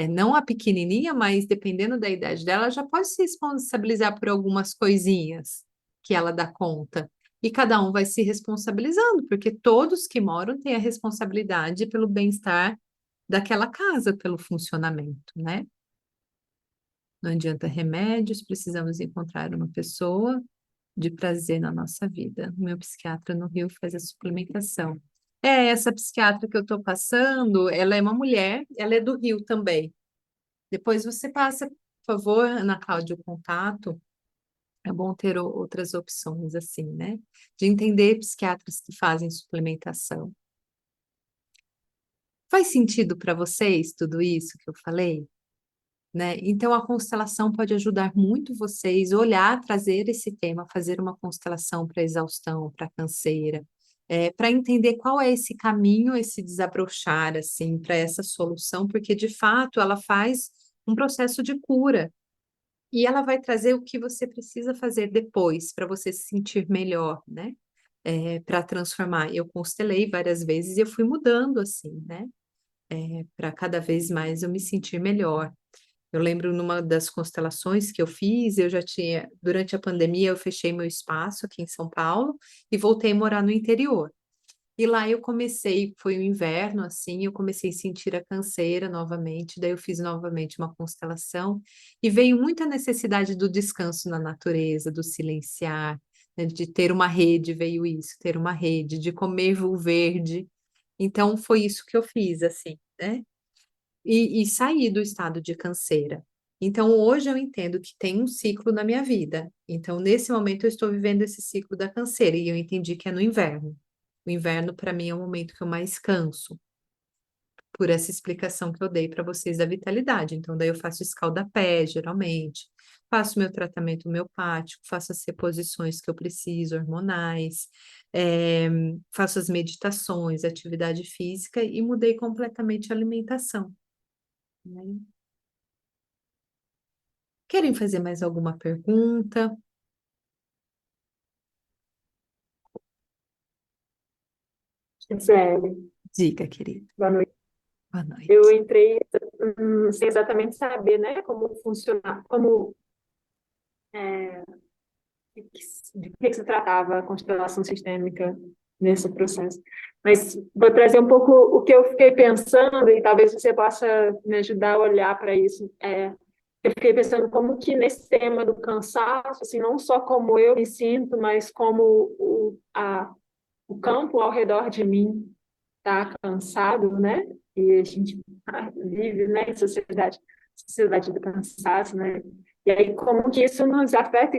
Não a pequenininha, mas dependendo da idade dela, já pode se responsabilizar por algumas coisinhas que ela dá conta. E cada um vai se responsabilizando, porque todos que moram têm a responsabilidade pelo bem-estar daquela casa, pelo funcionamento, né? Não adianta remédios, precisamos encontrar uma pessoa de prazer na nossa vida. O meu psiquiatra no Rio faz a suplementação. Essa psiquiatra que eu estou passando, ela é uma mulher, ela é do Rio também. Depois você passa, por favor, Ana Cláudia, o contato. É bom ter outras opções, assim, né? De entender psiquiatras que fazem suplementação. Faz sentido para vocês tudo isso que eu falei? Né? Então, a constelação pode ajudar muito vocês a olhar, trazer esse tema, fazer uma constelação para exaustão, para canseira, para entender qual é esse caminho, esse desabrochar, assim, para essa solução, porque, de fato, ela faz um processo de cura e ela vai trazer o que você precisa fazer depois para você se sentir melhor, né? Para transformar. Eu constelei várias vezes e eu fui mudando, assim, né? Para cada vez mais eu me sentir melhor. Eu lembro numa das constelações que eu fiz, eu já tinha, durante a pandemia, eu fechei meu espaço aqui em São Paulo e voltei a morar no interior. E lá eu comecei, foi o inverno, assim, eu comecei a sentir a canseira novamente, daí eu fiz novamente uma constelação, e veio muita necessidade do descanso na natureza, do silenciar, né, de ter uma rede, veio isso, ter uma rede, de comer o verde. Então foi isso que eu fiz, assim, né? E sair do estado de canseira. Então, hoje eu entendo que tem um ciclo na minha vida. Então, nesse momento, eu estou vivendo esse ciclo da canseira, e eu entendi que é no inverno. O inverno, para mim, é o momento que eu mais canso, por essa explicação que eu dei para vocês da vitalidade. Então, daí eu faço escalda-pé, geralmente, faço meu tratamento homeopático, faço as reposições que eu preciso, hormonais, faço as meditações, atividade física e mudei completamente a alimentação, né? Querem fazer mais alguma pergunta? Gisele, Diga, querida. boa noite. Boa Eu noite. entrei sem exatamente saber, né, como funcionar, como de que se tratava a constelação sistêmica nesse processo. Mas vou trazer um pouco o que eu fiquei pensando e talvez você possa me ajudar a olhar para isso. Eu fiquei pensando como que nesse tema do cansaço, assim, não só como eu me sinto, mas como o campo ao redor de mim está cansado, né? E a gente vive, né, em sociedade do cansaço, né? E aí como que isso nos afeta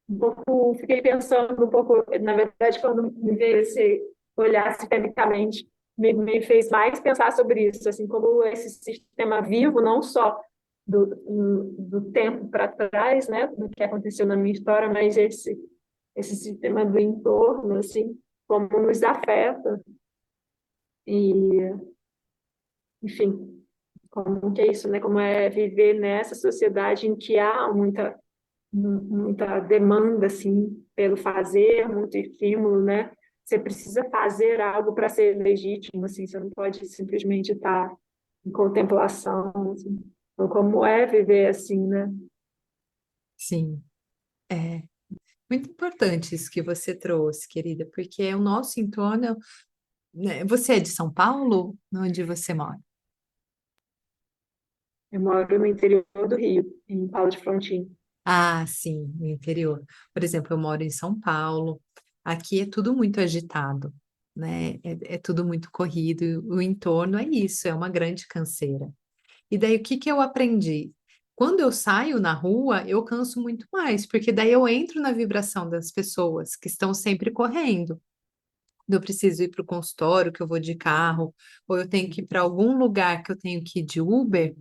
um pouco, fiquei pensando um pouco, na verdade, quando me veio esse olhar sistemicamente, me fez mais pensar sobre isso, assim, como esse sistema vivo, não só do tempo para trás, né, do que aconteceu na minha história, mas esse sistema do entorno, assim, como nos afeta e, enfim, como que é isso, né? Como é viver nessa sociedade em que há muita demanda, assim, pelo fazer, muito estímulo, né? Você precisa fazer algo para ser legítimo, assim, você não pode simplesmente estar em contemplação, assim. Então, como é viver assim, né? Sim, é muito importante isso que você trouxe, querida, porque o nosso entorno, né, você é de São Paulo? Onde você mora? Eu moro no interior do Rio, em Paulo de Frontin. Ah, sim, no interior. Por exemplo, eu moro em São Paulo. Aqui é tudo muito agitado, né? É tudo muito corrido. O entorno é isso, é uma grande canseira. E daí, o que que eu aprendi? Quando eu saio na rua, eu canso muito mais, porque daí eu entro na vibração das pessoas que estão sempre correndo. Eu preciso ir para o consultório, que eu vou de carro, ou eu tenho que ir para algum lugar que eu tenho que ir de Uber,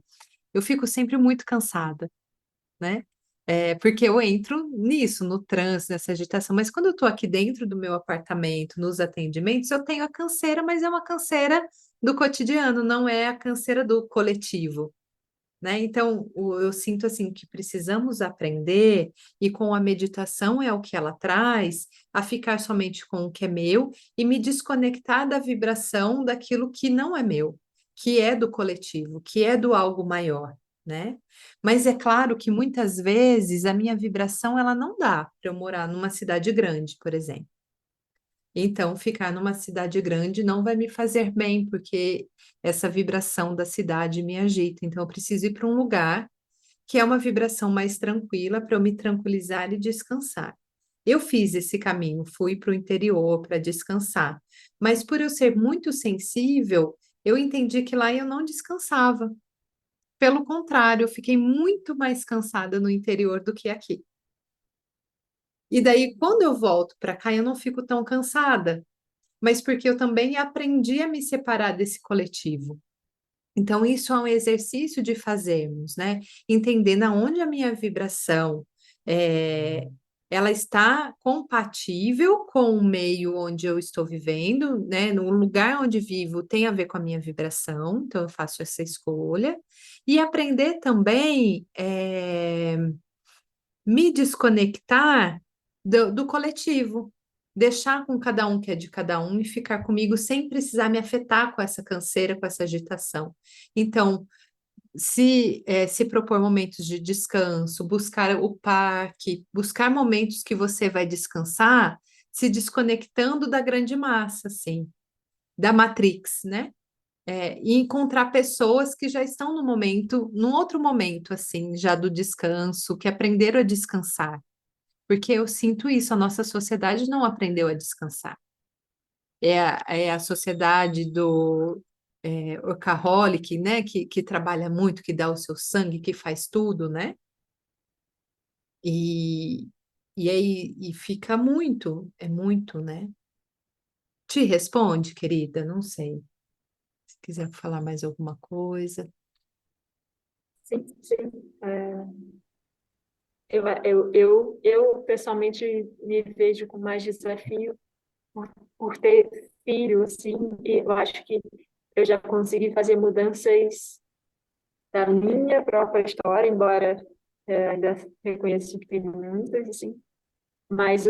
eu fico sempre muito cansada, né? Porque eu entro nisso, no trânsito, nessa agitação, mas quando eu estou aqui dentro do meu apartamento, nos atendimentos, eu tenho a canseira, mas é uma canseira do cotidiano, não é a canseira do coletivo, né? Então, eu sinto assim que precisamos aprender, e com a meditação é o que ela traz, a ficar somente com o que é meu e me desconectar da vibração daquilo que não é meu, que é do coletivo, que é do algo maior, né? Mas é claro que muitas vezes a minha vibração ela não dá para eu morar numa cidade grande, por exemplo. Então, ficar numa cidade grande não vai me fazer bem, porque essa vibração da cidade me agita. Então, eu preciso ir para um lugar que é uma vibração mais tranquila para eu me tranquilizar e descansar. Eu fiz esse caminho, fui para o interior para descansar, mas por eu ser muito sensível, eu entendi que lá eu não descansava. Pelo contrário, eu fiquei muito mais cansada no interior do que aqui. E daí, quando eu volto para cá, eu não fico tão cansada, mas porque eu também aprendi a me separar desse coletivo. Então, isso é um exercício de fazermos, né? Entendendo aonde a minha vibração é, ela está compatível com o meio onde eu estou vivendo, né? No lugar onde vivo tem a ver com a minha vibração, então eu faço essa escolha. E aprender também me desconectar do coletivo, deixar com cada um que é de cada um e ficar comigo sem precisar me afetar com essa canseira, com essa agitação. Então, se propor momentos de descanso, buscar o parque, buscar momentos que você vai descansar, se desconectando da grande massa, assim, da Matrix, né? E encontrar pessoas que já estão no momento, num outro momento, assim, já do descanso, que aprenderam a descansar. Porque eu sinto isso, a nossa sociedade não aprendeu a descansar. É a sociedade do workaholic, né? Que trabalha muito, que dá o seu sangue, que faz tudo, né? E, e aí e fica muito, é muito, né? Te responde, querida? Não sei. Se quiser falar mais alguma coisa. Sim, sim. Eu pessoalmente me vejo com mais desafio por ter filho, assim, e eu acho que eu já consegui fazer mudanças da minha própria história, embora ainda reconheça que tem muitas, assim, mas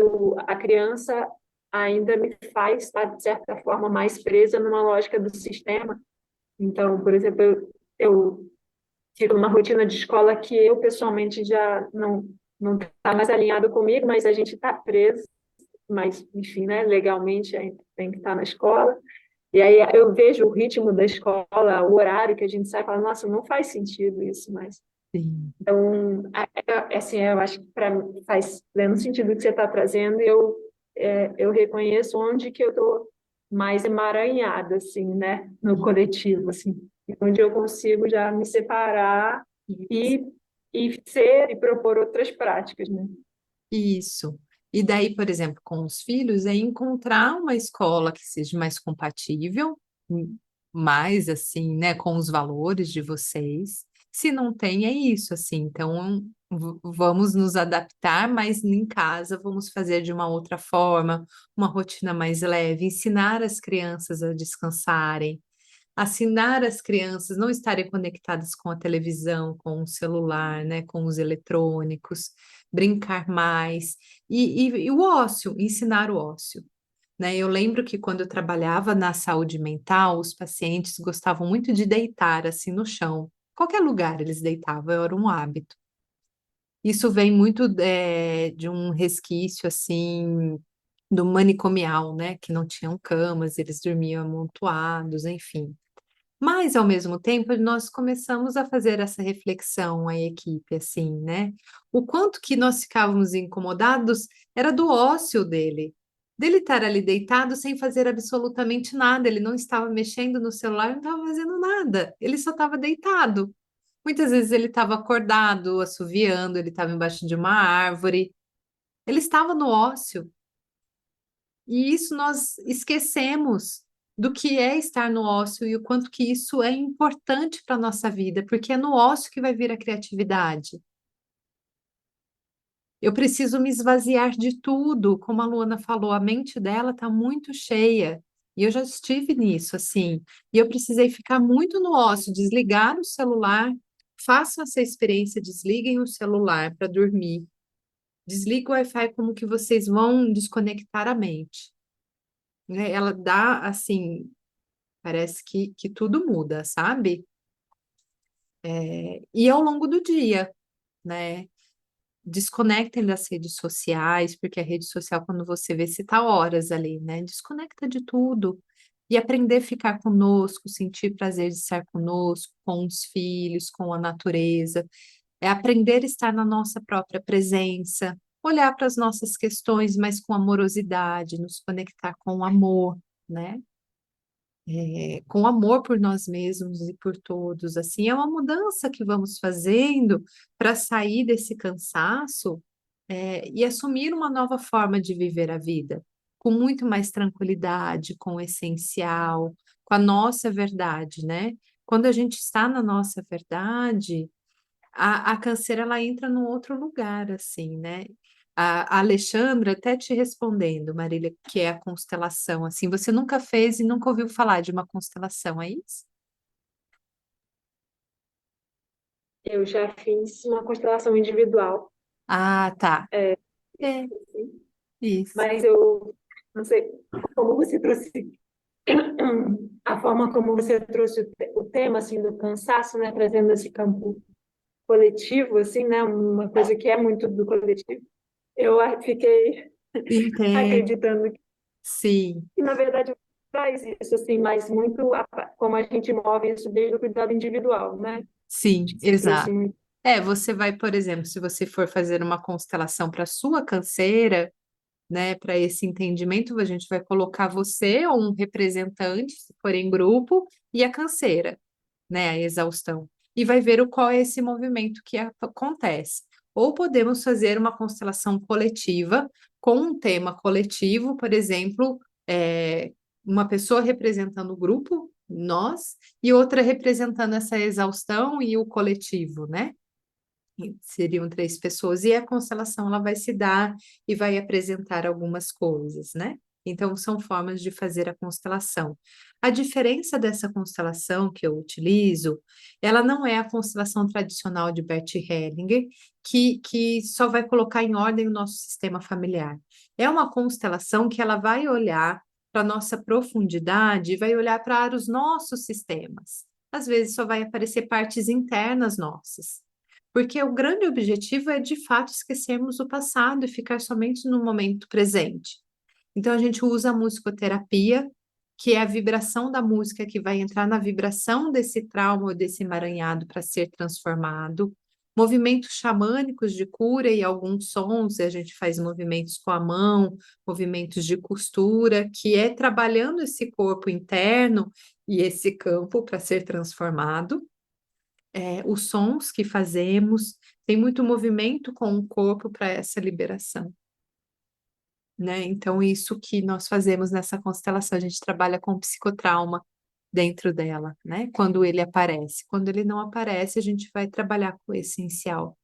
a criança ainda me faz estar, de certa forma, mais presa numa lógica do sistema. Então, por exemplo, eu fico numa rotina de escola que eu, pessoalmente, já não está mais alinhado comigo, mas a gente está preso, mas, enfim, né, legalmente a gente tem que estar na escola. E aí eu vejo o ritmo da escola, o horário que a gente sai, e falo, nossa, não faz sentido isso mais. Sim, Então, assim, eu acho que para mim faz pleno sentido o que você está trazendo, e eu reconheço onde que eu estou mais emaranhada, assim, né, no coletivo, assim, onde eu consigo já me separar e, e ser e propor outras práticas, né? isso. E daí, por exemplo, com os filhos, é encontrar uma escola que seja mais compatível, mais assim, né, com os valores de vocês. Se não tem, é isso, assim. Então, vamos nos adaptar, mas em casa vamos fazer de uma outra forma, uma rotina mais leve, ensinar as crianças a descansarem, assinar as crianças não estarem conectadas com a televisão, com o celular, né, com os eletrônicos, brincar mais e o ócio, ensinar o ócio. Né? Eu lembro que quando eu trabalhava na saúde mental, os pacientes gostavam muito de deitar assim no chão. Qualquer lugar eles deitavam, era um hábito. Isso vem muito de um resquício assim do manicomial, né? Que não tinham camas, eles dormiam amontoados, enfim. Mas, ao mesmo tempo, nós começamos a fazer essa reflexão, a equipe, assim, né? O quanto que nós ficávamos incomodados era do ócio dele estar ali deitado sem fazer absolutamente nada. Ele não estava mexendo no celular, não estava fazendo nada. Ele só estava deitado. Muitas vezes ele estava acordado, assoviando, ele estava embaixo de uma árvore. Ele estava no ócio. E isso nós esquecemos do que é estar no ócio e o quanto que isso é importante para a nossa vida, porque é no ócio que vai vir a criatividade. Eu preciso me esvaziar de tudo, como a Luana falou, a mente dela está muito cheia. E eu já estive nisso, assim. E eu precisei ficar muito no ócio, desligar o celular. Façam essa experiência, desliguem o celular para dormir. Desliga o Wi-Fi como que vocês vão desconectar a mente, né? Ela dá assim, parece que tudo muda, sabe? E ao longo do dia, né? Desconectem das redes sociais, porque a rede social, quando você vê, você está horas ali, né? Desconecta de tudo. E aprender a ficar conosco, sentir prazer de estar conosco, com os filhos, com a natureza. É aprender a estar na nossa própria presença, olhar para as nossas questões, mas com amorosidade, nos conectar com o amor, né? Com amor por nós mesmos e por todos. Assim, é uma mudança que vamos fazendo para sair desse cansaço, e assumir uma nova forma de viver a vida, com muito mais tranquilidade, com o essencial, com a nossa verdade, né? Quando a gente está na nossa verdade, a canseira ela entra num outro lugar, assim, né? A Alexandra, até te respondendo, Marília, que é a constelação, assim, você nunca fez e nunca ouviu falar de uma constelação, é isso? Eu já fiz uma constelação individual, Ah, tá. é, É, isso. mas eu não sei como você trouxe a forma como você trouxe o tema assim do cansaço, né, trazendo esse campo coletivo, assim, né, uma coisa que é muito do coletivo. Eu fiquei Entendo, acreditando sim, que na verdade traz isso, assim, mas muito como a gente move isso desde o cuidado individual, né? sim, Acho que você trouxe exato. muito. Você vai, por exemplo, se você for fazer uma constelação para sua canseira, né, para esse entendimento, a gente vai colocar você ou um representante, se for em grupo, e a canseira, né, a exaustão. E vai ver qual é esse movimento que acontece. Ou podemos fazer uma constelação coletiva com um tema coletivo, por exemplo, uma pessoa representando o grupo, nós, e outra representando essa exaustão e o coletivo, né? Seriam três pessoas, e a constelação ela vai se dar e vai apresentar algumas coisas, né? Então, são formas de fazer a constelação. A diferença dessa constelação que eu utilizo, ela não é a constelação tradicional de Bert Hellinger, que só vai colocar em ordem o nosso sistema familiar. É uma constelação que ela vai olhar para a nossa profundidade e vai olhar para os nossos sistemas. Às vezes só vai aparecer partes internas nossas. Porque o grande objetivo é, de fato, esquecermos o passado e ficar somente no momento presente. Então, a gente usa a musicoterapia, que é a vibração da música que vai entrar na vibração desse trauma ou desse emaranhado para ser transformado. Movimentos xamânicos de cura e alguns sons, a gente faz movimentos com a mão, movimentos de costura, que é trabalhando esse corpo interno e esse campo para ser transformado. Os sons que fazemos, tem muito movimento com o corpo para essa liberação, né? Então, isso que nós fazemos nessa constelação, a gente trabalha com psicotrauma dentro dela, né? Quando ele aparece. Quando ele não aparece, a gente vai trabalhar com o essencial,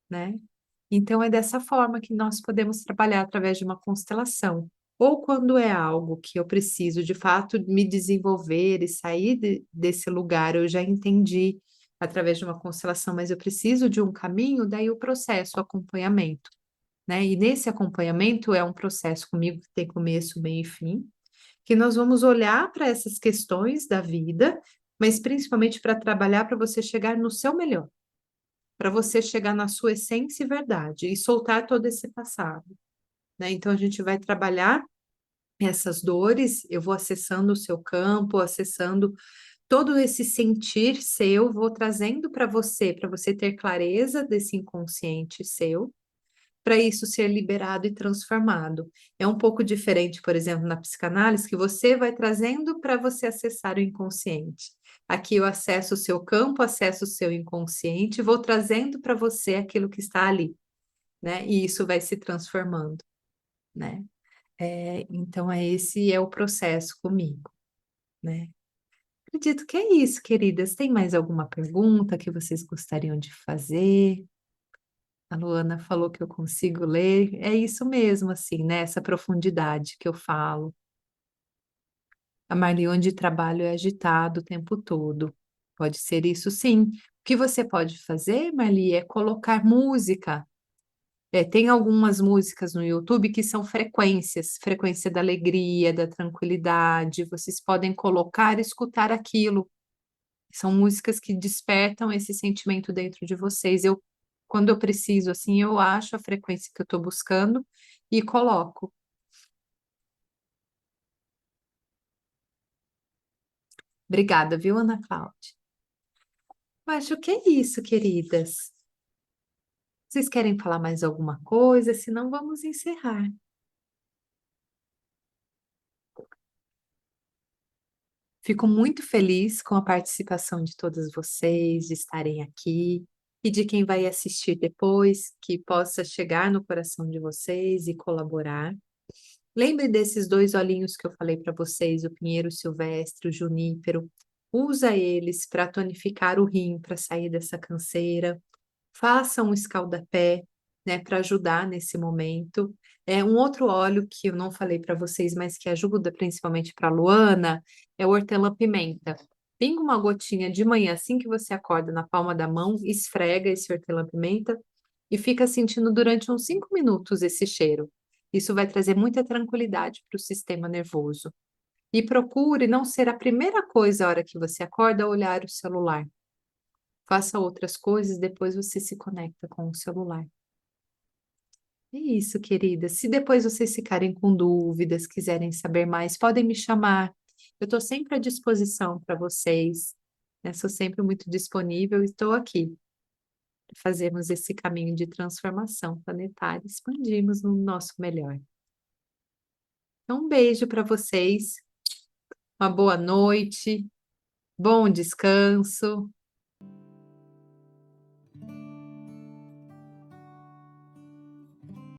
né? Então, é dessa forma que nós podemos trabalhar através de uma constelação. Ou quando é algo que eu preciso, de fato, me desenvolver e sair desse lugar, eu já entendi através de uma constelação, mas eu preciso de um caminho, daí o processo, o acompanhamento, né? E nesse acompanhamento é um processo comigo que tem começo, meio e fim, que nós vamos olhar para essas questões da vida, mas principalmente para trabalhar para você chegar no seu melhor, para você chegar na sua essência e verdade e soltar todo esse passado, né? Então a gente vai trabalhar essas dores, eu vou acessando o seu campo, acessando todo esse sentir seu, vou trazendo para você ter clareza desse inconsciente seu, para isso ser liberado e transformado. É um pouco diferente, por exemplo, na psicanálise, que você vai trazendo para você acessar o inconsciente. Aqui eu acesso o seu campo, acesso o seu inconsciente, vou trazendo para você aquilo que está ali, né? E isso vai se transformando, né? Então, esse é o processo comigo, né? Acredito que é isso, queridas. Tem mais alguma pergunta que vocês gostariam de fazer? A Luana falou que eu consigo ler. É isso mesmo, assim, né? Essa profundidade que eu falo. A Marli, onde trabalho é agitado o tempo todo. Pode ser isso, sim. O que você pode fazer, Marli, é colocar música. Tem algumas músicas no YouTube que são frequências, frequência da alegria, da tranquilidade. Vocês podem colocar e escutar aquilo. São músicas que despertam esse sentimento dentro de vocês. Quando eu preciso, assim, eu acho a frequência que eu estou buscando e coloco. Obrigada, viu, Ana Cláudia? Eu acho que é isso, queridas. Vocês querem falar mais alguma coisa? Senão vamos encerrar. Fico muito feliz com a participação de todas vocês, de estarem aqui e de quem vai assistir depois, que possa chegar no coração de vocês e colaborar. Lembre desses dois olhinhos que eu falei para vocês, o pinheiro silvestre, o junípero. Usa eles para tonificar o rim, para sair dessa canseira. Faça um escaldapé, né, para ajudar nesse momento. Um outro óleo que eu não falei para vocês, mas que ajuda principalmente para a Luana, é o hortelã-pimenta. Pinga uma gotinha de manhã, assim que você acorda, na palma da mão, esfrega esse hortelã-pimenta e fica sentindo durante uns 5 minutos esse cheiro. Isso vai trazer muita tranquilidade para o sistema nervoso. E procure não ser a primeira coisa a hora que você acorda olhar o celular. Faça outras coisas, depois você se conecta com o celular. É isso, querida. Se depois vocês ficarem com dúvidas, quiserem saber mais, podem me chamar. Eu estou sempre à disposição para vocês, né? Sou sempre muito disponível e estou aqui para fazermos esse caminho de transformação planetária, expandirmos no nosso melhor. Então, um beijo para vocês, uma boa noite, bom descanso.